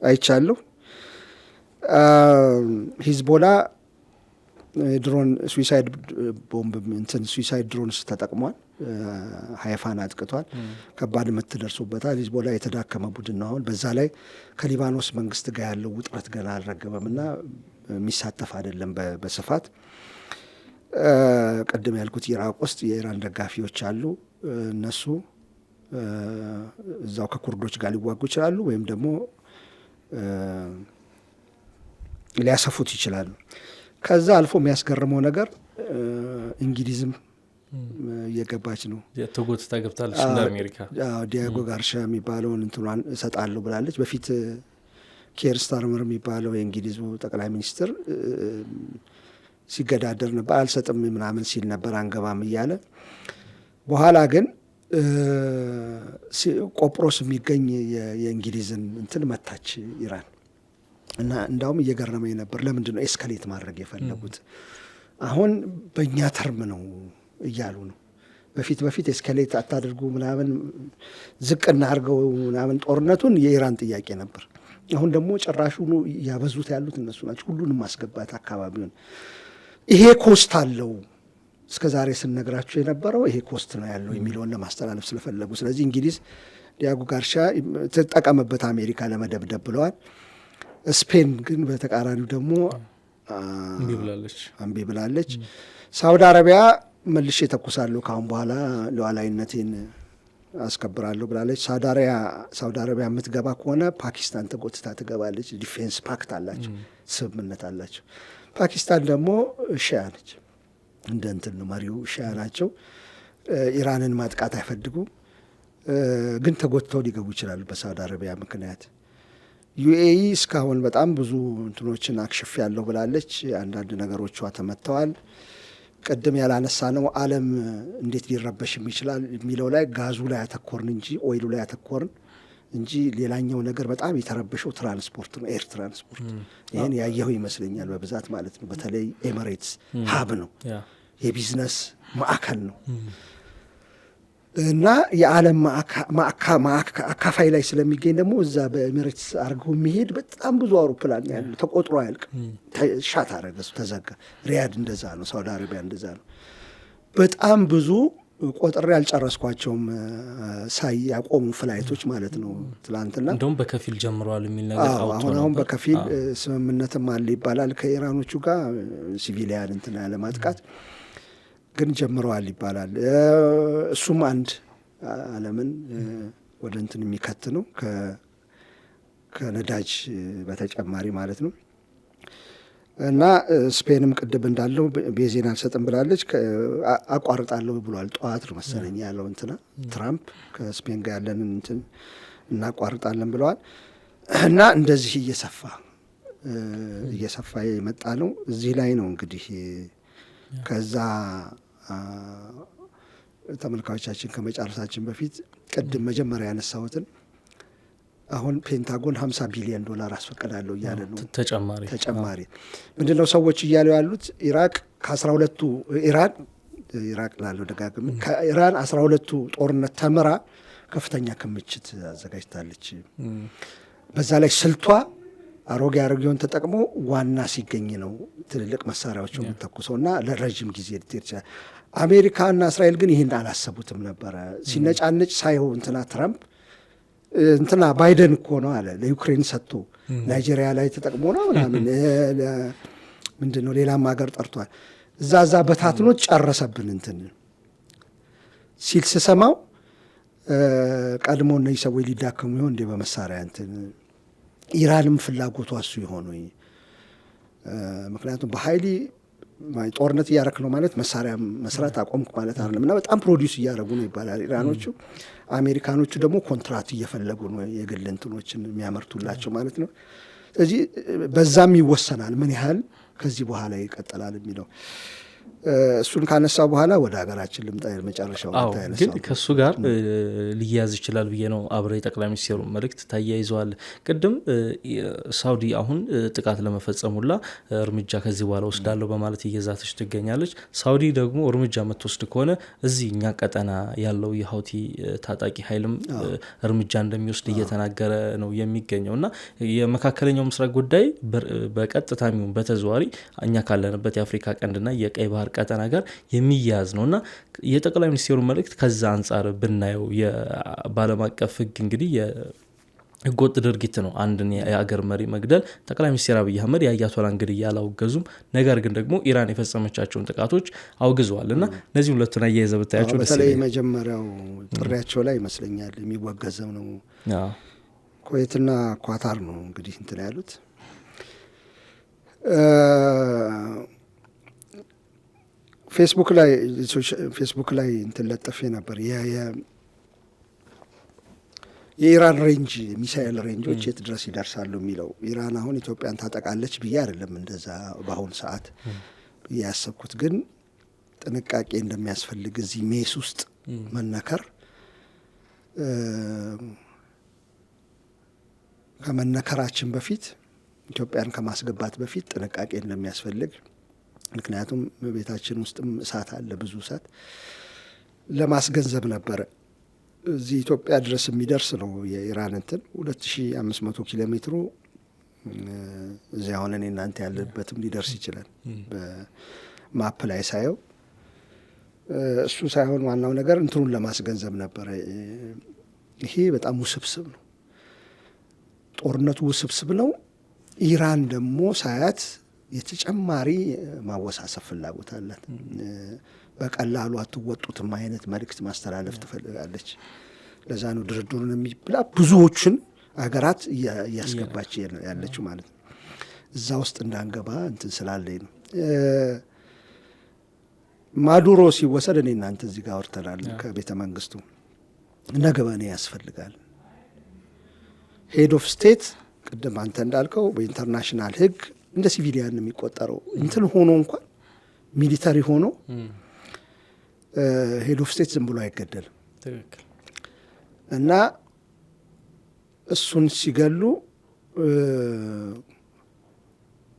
አይቻለሁ። ሂዝቦላ ድሮን ስዊሳይድ ቦምብ ስዊሳይድ ድሮንስ ተጠቅሟል። ሀይፋን አጥቅቷል። ከባድ ምት ደርሶበታል። ሂዝቦላ የተዳከመ ቡድን ነው። አሁን በዛ ላይ ከሊባኖስ መንግስት ጋር ያለው ውጥረት ገና አልረገበም እና የሚሳተፍ አይደለም በስፋት። ቅድም ያልኩት ኢራቅ ውስጥ የኢራን ደጋፊዎች አሉ። እነሱ እዛው ከኩርዶች ጋር ሊዋጉ ይችላሉ ወይም ደግሞ ሊያሰፉት ይችላሉ። ከዛ አልፎ የሚያስገርመው ነገር እንግሊዝም እየገባች ነው። ተጎትታ ገብታለች እንደ አሜሪካ። ዲያጎ ጋርሻ የሚባለውን እንትኗን እሰጣለሁ ብላለች። በፊት ኬር ስታርመር የሚባለው የእንግሊዙ ጠቅላይ ሚኒስትር ሲገዳደር ነበር። አልሰጥም ምናምን ሲል ነበር፣ አንገባም እያለ። በኋላ ግን ቆጵሮስ የሚገኝ የእንግሊዝን እንትን መታች ኢራን። እና እንዳውም እየገረመኝ ነበር፣ ለምንድን ነው ኤስካሌት ማድረግ የፈለጉት? አሁን በእኛ ተርም ነው እያሉ ነው። በፊት ኤስካሌት አታድርጉ ምናምን ዝቅና አድርገው ምናምን ጦርነቱን የኢራን ጥያቄ ነበር። አሁን ደግሞ ጭራሹኑ ያበዙት ያሉት እነሱ ናቸው። ሁሉንም ማስገባት አካባቢውን ይሄ ኮስት አለው። እስከ ዛሬ ስንነግራቸው የነበረው ይሄ ኮስት ነው ያለው የሚለውን ለማስተላለፍ ስለፈለጉ፣ ስለዚህ እንግሊዝ ዲያጎ ጋርሻ ትጠቀምበት አሜሪካ ለመደብደብ ብለዋል። ስፔን ግን በተቃራኒው ደግሞ እምቢ ብላለች። ሳውዲ አረቢያ መልሼ ተኩሳለሁ ካሁን በኋላ ሉዓላዊነቴን አስከብራለሁ ብላለች። ሳውዲ አረቢያ የምትገባ ከሆነ ፓኪስታን ተጎትታ ትገባለች። ዲፌንስ ፓክት አላቸው፣ ስምምነት አላቸው። ፓኪስታን ደግሞ ሺያ ነች፣ እንደ እንትን ነው መሪው ሺያ ናቸው። ኢራንን ማጥቃት አይፈልጉም፣ ግን ተጎትተው ሊገቡ ይችላሉ በሳውዲ አረቢያ ምክንያት። ዩኤኢ እስካሁን በጣም ብዙ እንትኖችን አክሽፍ ያለሁ ብላለች። አንዳንድ ነገሮቿ ተመተዋል። ቅድም ያላነሳ ነው ዓለም እንዴት ሊረበሽም ይችላል የሚለው ላይ ጋዙ ላይ ያተኮርን እንጂ ኦይሉ ላይ ያተኮርን እንጂ ሌላኛው ነገር በጣም የተረበሸው ትራንስፖርት ነው፣ ኤር ትራንስፖርት። ይህን ያየኸው ይመስለኛል በብዛት ማለት ነው። በተለይ ኤሚሬትስ ሀብ ነው፣ የቢዝነስ ማዕከል ነው እና የዓለም አካፋይ ላይ ስለሚገኝ ደግሞ እዛ በኤሚሬትስ አድርገው የሚሄድ በጣም ብዙ አውሮፕላን ያሉ ተቆጥሮ አያልቅም። ሻት አረገ፣ ተዘጋ። ሪያድ እንደዛ ነው፣ ሳውዲ አረቢያ እንደዛ ነው። በጣም ብዙ ቆጥሬ ያልጨረስኳቸውም ያቆሙ ፍላይቶች ማለት ነው። ትላንትና እንደውም በከፊል ጀምረዋል የሚል ነገር አሁን በከፊል ስምምነትም አለ ይባላል ከኢራኖቹ ጋር ሲቪሊያን እንትን ለማጥቃት ግን ጀምረዋል ይባላል። እሱም አንድ ዓለምን ወደ እንትን የሚከት ነው ከነዳጅ በተጨማሪ ማለት ነው። እና ስፔንም ቅድም እንዳለው ቤዜን አልሰጥም ብላለች። አቋርጣለሁ ብሏል። ጠዋት ነው መሰለኝ ያለው እንትና ትራምፕ ከስፔን ጋር ያለንን እንትን እናቋርጣለን ብለዋል። እና እንደዚህ እየሰፋ የመጣ ነው። እዚህ ላይ ነው እንግዲህ ከዛ ተመልካቾቻችን ከመጨረሳችን በፊት ቅድም መጀመሪያ ያነሳሁትን አሁን ፔንታጎን $50 ቢሊዮን አስፈቅዳለሁ እያለ ነው። ተጨማሪ ምንድነው ሰዎች እያሉ ያሉት? ኢራቅ ከ12ቱ ኢራቅ ላለው ደጋግም ከኢራን 12ቱ ጦርነት ተምራ ከፍተኛ ክምችት አዘጋጅታለች። በዛ ላይ ስልቷ አሮጌውን ተጠቅሞ ዋና ሲገኝ ነው ትልልቅ መሳሪያዎች ተኩሰው እና ለረጅም ጊዜ ልትሄድ ይችላል። አሜሪካና እስራኤል ግን ይህን አላሰቡትም ነበረ። ሲነጫነጭ ሳይሆን ትራምፕ ባይደን እኮ ነው አለ ለዩክሬን ሰጥቶ ናይጄሪያ ላይ ተጠቅሞ ነው ምናምን ምንድን ነው ሌላም ሀገር ጠርቷል። እዛ በታትኖት ጨረሰብን ሲል ስሰማው ቀድሞ እነዚህ ሰዎች ሊዳከሙ ይሆን እንዴ በመሳሪያ ኢራንም ፍላጎቷ እሱ የሆኑ ምክንያቱም በኃይሊ ጦርነት እያረክ ነው ማለት መሳሪያ መስራት አቆምኩ ማለት አይደለም። እና በጣም ፕሮዲውስ እያደረጉ ነው ይባላል ኢራኖቹ። አሜሪካኖቹ ደግሞ ኮንትራት እየፈለጉ ነው የግል እንትኖችን የሚያመርቱላቸው ማለት ነው። ስለዚህ በዛም ይወሰናል ምን ያህል ከዚህ በኋላ ይቀጥላል የሚለው። እሱን ካነሳው በኋላ ወደ ሀገራችን ልምጣ። መጨረሻው ግን ከእሱ ጋር ሊያዝ ይችላል ብዬ ነው። አብረ የጠቅላይ ሚኒስቴሩ መልእክት ታያይዘዋል። ቅድም ሳውዲ አሁን ጥቃት ለመፈጸም ሁላ እርምጃ ከዚህ በኋላ ወስዳለሁ በማለት እየዛተች ትገኛለች። ሳውዲ ደግሞ እርምጃ የምትወስድ ከሆነ እዚህ እኛ ቀጠና ያለው የሀውቲ ታጣቂ ኃይልም እርምጃ እንደሚወስድ እየተናገረ ነው የሚገኘው እና የመካከለኛው ምስራቅ ጉዳይ በቀጥታ የሚሆን በተዘዋሪ እኛ ካለንበት የአፍሪካ ቀንድና የቀይ ባህር ቀጠና ጋር የሚያያዝ ነው እና የጠቅላይ ሚኒስቴሩ መልእክት ከዛ አንጻር ብናየው በዓለም አቀፍ ሕግ እንግዲህ የህገወጥ ድርጊት ነው አንድን የአገር መሪ መግደል። ጠቅላይ ሚኒስትር አብይ አህመድ የአያቶላን ግድያ አላወገዙም፣ ነገር ግን ደግሞ ኢራን የፈጸመቻቸውን ጥቃቶች አውግዘዋል እና እነዚህ ሁለቱን አያይዘህ ብታያቸው ደስ ይላል። በተለይ መጀመሪያው ጥሪያቸው ላይ ይመስለኛል የሚወገዘው ነው። ኩዌትና ኳታር ነው እንግዲህ ያሉት። ፌስቡክ ላይ ለጥፌ ነበር የኢራን ሬንጅ ሚሳኤል ሬንጆች የት ድረስ ይደርሳሉ የሚለው። ኢራን አሁን ኢትዮጵያን ታጠቃለች ብዬ አይደለም እንደዛ በአሁኑ ሰዓት ያሰብኩት፣ ግን ጥንቃቄ እንደሚያስፈልግ እዚህ ሜስ ውስጥ መነከር ከመነከራችን በፊት ኢትዮጵያን ከማስገባት በፊት ጥንቃቄ እንደሚያስፈልግ ምክንያቱም ቤታችን ውስጥም እሳት አለ፣ ብዙ እሳት ለማስገንዘብ ነበረ። እዚህ ኢትዮጵያ ድረስ የሚደርስ ነው የኢራን እንትን 2500 ኪሎ ሜትሩ እዚያ ሆነን እናንተ ያለበትም ሊደርስ ይችላል በማፕ ላይ ሳየው። እሱ ሳይሆን ዋናው ነገር እንትኑን ለማስገንዘብ ነበረ። ይሄ በጣም ውስብስብ ነው፣ ጦርነቱ ውስብስብ ነው። ኢራን ደግሞ ሳያት የተጨማሪ ማወሳሰብ ፍላጎት አላት። በቀላሉ አትወጡትም አይነት መልእክት ማስተላለፍ ትፈልጋለች። ለዛ ነው ድርድሩን የሚብላ ብዙዎችን አገራት እያስገባች ያለችው ማለት ነው። እዛ ውስጥ እንዳንገባ እንትን ስላለኝ ነው። ማዱሮ ሲወሰድ እኔ እናንተ እዚህ ጋር አውርተናል ከቤተ መንግስቱ። ነገ በእኔ ያስፈልጋል ሄድ ኦፍ ስቴት። ቅድም አንተ እንዳልከው በኢንተርናሽናል ሕግ እንደ ሲቪሊያን የሚቆጠረው እንትን ሆኖ እንኳን ሚሊተሪ ሆኖ ሄድ ኦፍ ስቴት ዝም ብሎ አይገደልም። እና እሱን ሲገሉ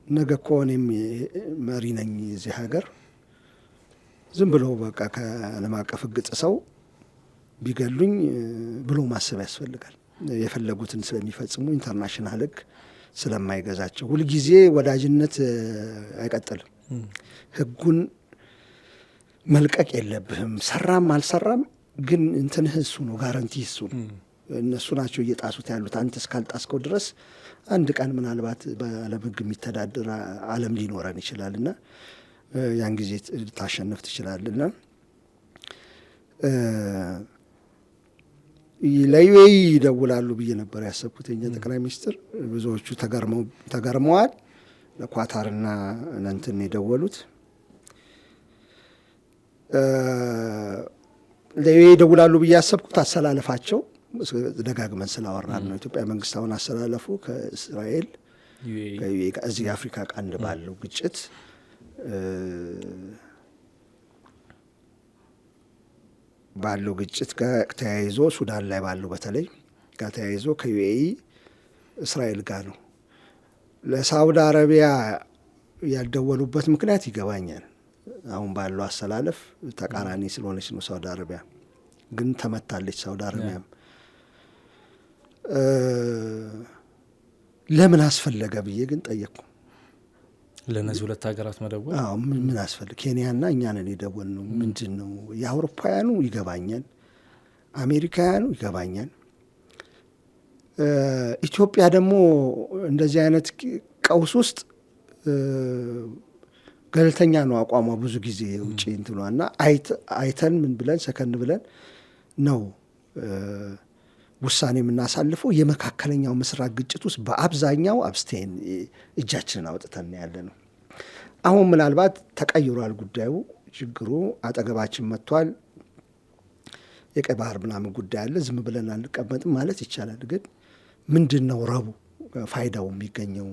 ነገ እኮ እኔም መሪ ነኝ የዚህ ሀገር፣ ዝም ብሎ በቃ ከዓለም አቀፍ ሕግ ጥሰው ቢገሉኝ ብሎ ማሰብ ያስፈልጋል። የፈለጉትን ስለሚፈጽሙ ኢንተርናሽናል ሕግ ስለማይገዛቸው ሁልጊዜ ወዳጅነት አይቀጥልም። ሕጉን መልቀቅ የለብህም። ሰራም አልሰራም ግን እንትንህ እሱ ነው፣ ጋረንቲ እሱ ነው። እነሱ ናቸው እየጣሱት ያሉት። አንተ እስካልጣስከው ድረስ አንድ ቀን ምናልባት በዓለም ሕግ የሚተዳደር ዓለም ሊኖረን ይችላል እና ያን ጊዜ ታሸንፍ ትችላለና ለዩኤኢ ይደውላሉ ብዬ ነበር ያሰብኩት የኛ ጠቅላይ ሚኒስትር። ብዙዎቹ ተገርመዋል። ለኳታርና እንትን የደወሉት ለዩኤኢ ይደውላሉ ብዬ ያሰብኩት አሰላለፋቸው ደጋግመን ስላወራን ነው። ኢትዮጵያ መንግስት አሁን አሰላለፉ ከእስራኤል ከዩኤኢ እዚህ የአፍሪካ ቀንድ ባለው ግጭት ጋር ተያይዞ ሱዳን ላይ ባለው በተለይ ጋር ተያይዞ ከዩኤኢ እስራኤል ጋር ነው። ለሳውዲ አረቢያ ያልደወሉበት ምክንያት ይገባኛል። አሁን ባለው አሰላለፍ ተቃራኒ ስለሆነች ነው። ሳውዲ አረቢያ ግን ተመታለች። ሳውዲ አረቢያም ለምን አስፈለገ ብዬ ግን ጠየቅኩ። ለነዚህ ሁለት ሀገራት መደወል ምን አስፈልግ? ኬንያና እኛ ነን የደወል ነው። ምንድን ነው? የአውሮፓውያኑ ይገባኛል፣ አሜሪካውያኑ ይገባኛል። ኢትዮጵያ ደግሞ እንደዚህ አይነት ቀውስ ውስጥ ገለልተኛ ነው አቋሟ። ብዙ ጊዜ ውጭ እንትኗና አይተን ምን ብለን ሰከን ብለን ነው ውሳኔ የምናሳልፈው። የመካከለኛው ምስራቅ ግጭት ውስጥ በአብዛኛው አብስቴን እጃችንን አውጥተን ያለ ነው። አሁን ምናልባት ተቀይሯል ጉዳዩ፣ ችግሩ አጠገባችን መጥቷል። የቀይ ባህር ምናምን ጉዳይ አለ። ዝም ብለን አንቀመጥም ማለት ይቻላል። ግን ምንድን ነው ረቡ ፋይዳው የሚገኘው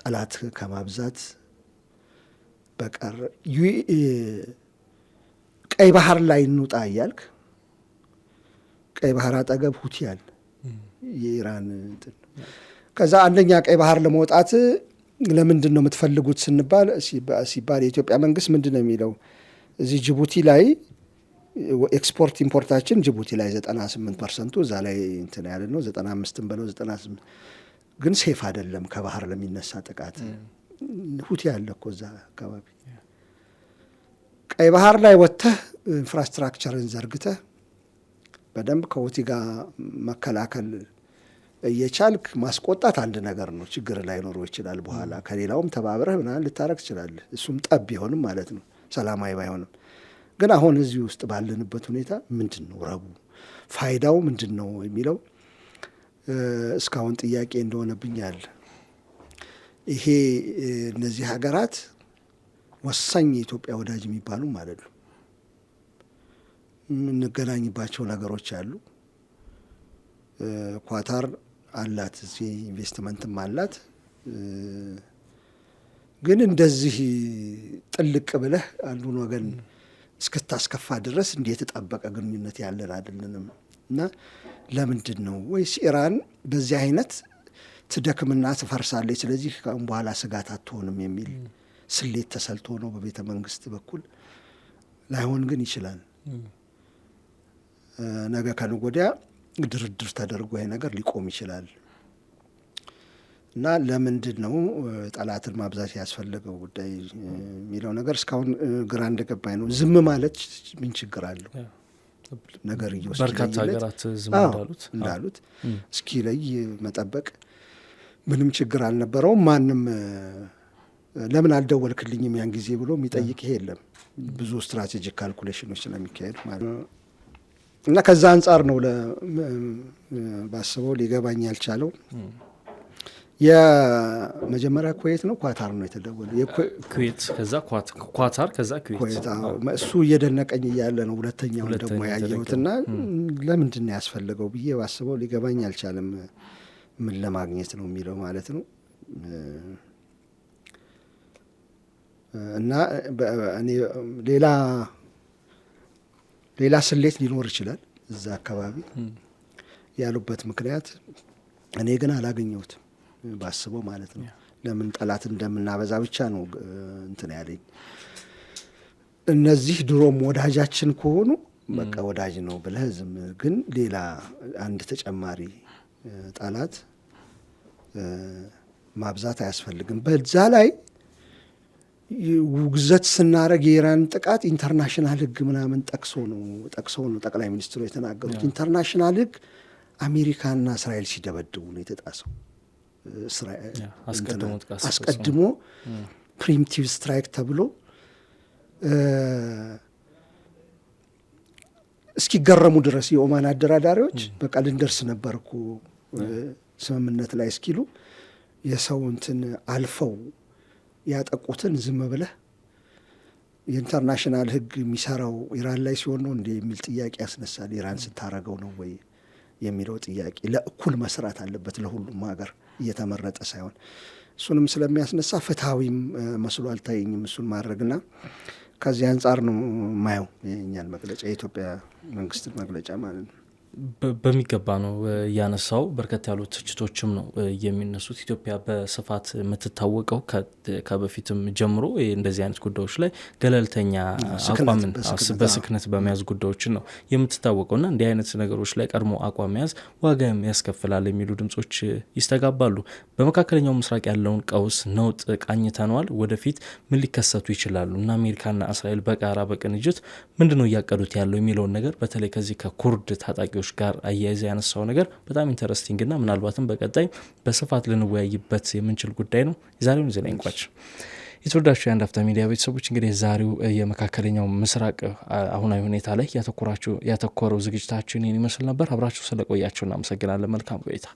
ጠላት ከማብዛት በቀር? ቀይ ባህር ላይ እንውጣ እያልክ ቀይ ባህር አጠገብ ሁቲ አለ የኢራን እንትን። ከዛ አንደኛ ቀይ ባህር ለመውጣት ለምንድን ነው የምትፈልጉት ሲባል የኢትዮጵያ መንግስት ምንድን ነው የሚለው? እዚህ ጅቡቲ ላይ ኤክስፖርት ኢምፖርታችን ጅቡቲ ላይ 98% እዛ ላይ እንትን ያለ ነው። 95 በለው 98 ግን ሴፍ አይደለም ከባህር ለሚነሳ ጥቃት። ሁቲ ያለ እኮ እዛ አካባቢ። ቀይ ባህር ላይ ወጥተህ ኢንፍራስትራክቸርን ዘርግተህ በደንብ ከሁቲ ጋር መከላከል እየቻልክ ማስቆጣት አንድ ነገር ነው። ችግር ላይኖረው ይችላል። በኋላ ከሌላውም ተባብረህ ምናምን ልታረግ ትችላለህ። እሱም ጠብ ቢሆንም ማለት ነው፣ ሰላማዊ ባይሆንም። ግን አሁን እዚህ ውስጥ ባለንበት ሁኔታ ምንድን ነው ረቡ ፋይዳው ምንድን ነው የሚለው እስካሁን ጥያቄ እንደሆነብኝ አለ። ይሄ እነዚህ ሀገራት ወሳኝ የኢትዮጵያ ወዳጅ የሚባሉ ማለት ነው። የምንገናኝባቸው ነገሮች አሉ። ኳታር አላት፣ እዚህ ኢንቨስትመንትም አላት። ግን እንደዚህ ጥልቅ ብለህ አንዱን ወገን እስክታስከፋ ድረስ እንዴት የተጣበቀ ግንኙነት ያለን አይደለንም። እና ለምንድን ነው ወይስ ኢራን በዚህ አይነት ትደክምና ትፈርሳለች፣ ስለዚህ ከአሁን በኋላ ስጋት አትሆንም የሚል ስሌት ተሰልቶ ነው በቤተ መንግስት በኩል ላይሆን ግን ይችላል። ነገ ከነገ ወዲያ ድርድር ተደርጎ ይሄ ነገር ሊቆም ይችላል እና ለምንድን ነው ጠላትን ማብዛት ያስፈለገው ጉዳይ የሚለው ነገር እስካሁን ግራ እንደገባኝ ነው። ዝም ማለት ምን ችግር አለው? ነገር ይወስድ በርካታ ሀገራት ዝም እንዳሉት እስኪ ላይ መጠበቅ ምንም ችግር አልነበረውም። ማንም ለምን አልደወልክልኝም ያን ጊዜ ብሎ የሚጠይቅ ይሄ የለም። ብዙ ስትራቴጂክ ካልኩሌሽኖች ስለሚካሄዱ ማለት ነው። እና ከዛ አንጻር ነው ባስበው ሊገባኝ ያልቻለው። የመጀመሪያ ኩዌት ነው ኳታር ነው የተደወለው። ኩዌት ከዛ ኳታር ከዛ ኩዌት። እሱ እየደነቀኝ እያለ ነው ሁለተኛውን ደግሞ ያየሁትና ለምንድን ነው ያስፈለገው ብዬ ባስበው ሊገባኝ አልቻለም። ምን ለማግኘት ነው የሚለው ማለት ነው። እና እኔ ሌላ ስሌት ሊኖር ይችላል እዛ አካባቢ ያሉበት ምክንያት እኔ ግን አላገኘሁትም ባስበው ማለት ነው። ለምን ጠላት እንደምናበዛ ብቻ ነው እንትን ያለኝ። እነዚህ ድሮም ወዳጃችን ከሆኑ በቃ ወዳጅ ነው ብለህ ዝም፣ ግን ሌላ አንድ ተጨማሪ ጠላት ማብዛት አያስፈልግም። በዛ ላይ ውግዘት ስናረግ የኢራን ጥቃት ኢንተርናሽናል ሕግ ምናምን ጠቅሰው ነው ጠቅላይ ሚኒስትሩ የተናገሩት። ኢንተርናሽናል ሕግ አሜሪካና እስራኤል ሲደበድቡ ነው የተጣሰው። አስቀድሞ ፕሪሚቲቭ ስትራይክ ተብሎ እስኪገረሙ ድረስ የኦማን አደራዳሪዎች በቃ ልንደርስ ነበር እኮ ስምምነት ላይ እስኪሉ የሰው እንትን አልፈው ያጠቁትን ዝም ብለህ የኢንተርናሽናል ሕግ የሚሰራው ኢራን ላይ ሲሆን ነው እንደ የሚል ጥያቄ ያስነሳል። ኢራን ስታረገው ነው ወይ የሚለው ጥያቄ ለእኩል መስራት አለበት ለሁሉም ሀገር እየተመረጠ ሳይሆን እሱንም ስለሚያስነሳ ፍትሐዊም መስሎ አልታየኝም እሱን ማድረግና ከዚህ አንጻር ነው ማየው የኛን መግለጫ የኢትዮጵያ መንግስትን መግለጫ ማለት ነው። በሚገባ ነው ያነሳው። በርከት ያሉ ትችቶችም ነው የሚነሱት። ኢትዮጵያ በስፋት የምትታወቀው ከበፊትም ጀምሮ እንደዚህ አይነት ጉዳዮች ላይ ገለልተኛ አቋምን በስክነት በመያዝ ጉዳዮችን ነው የምትታወቀውና እንዲህ አይነት ነገሮች ላይ ቀድሞ አቋም መያዝ ዋጋ ያስከፍላል የሚሉ ድምጾች ይስተጋባሉ። በመካከለኛው ምስራቅ ያለውን ቀውስ ነውጥ ቃኝተነዋል። ወደፊት ምን ሊከሰቱ ይችላሉ እና አሜሪካና እስራኤል በጋራ በቅንጅት ምንድነው እያቀዱት ያለው የሚለውን ነገር በተለይ ከዚህ ከኩርድ ታጣቂዎች ጋር አያይዘ ያነሳው ነገር በጣም ኢንተረስቲንግ እና ምናልባትም በቀጣይ በስፋት ልንወያይበት የምንችል ጉዳይ ነው። የዛሬውን እዚህ ላይ እንቋጭ። የተወዳችሁ የአንድ አፍታ ሚዲያ ቤተሰቦች እንግዲህ የዛሬው የመካከለኛው ምስራቅ አሁናዊ ሁኔታ ላይ ያተኮረው ዝግጅታችን ይመስል ነበር። አብራችሁ ስለቆያችሁ እናመሰግናለን። መልካም ቆይታ።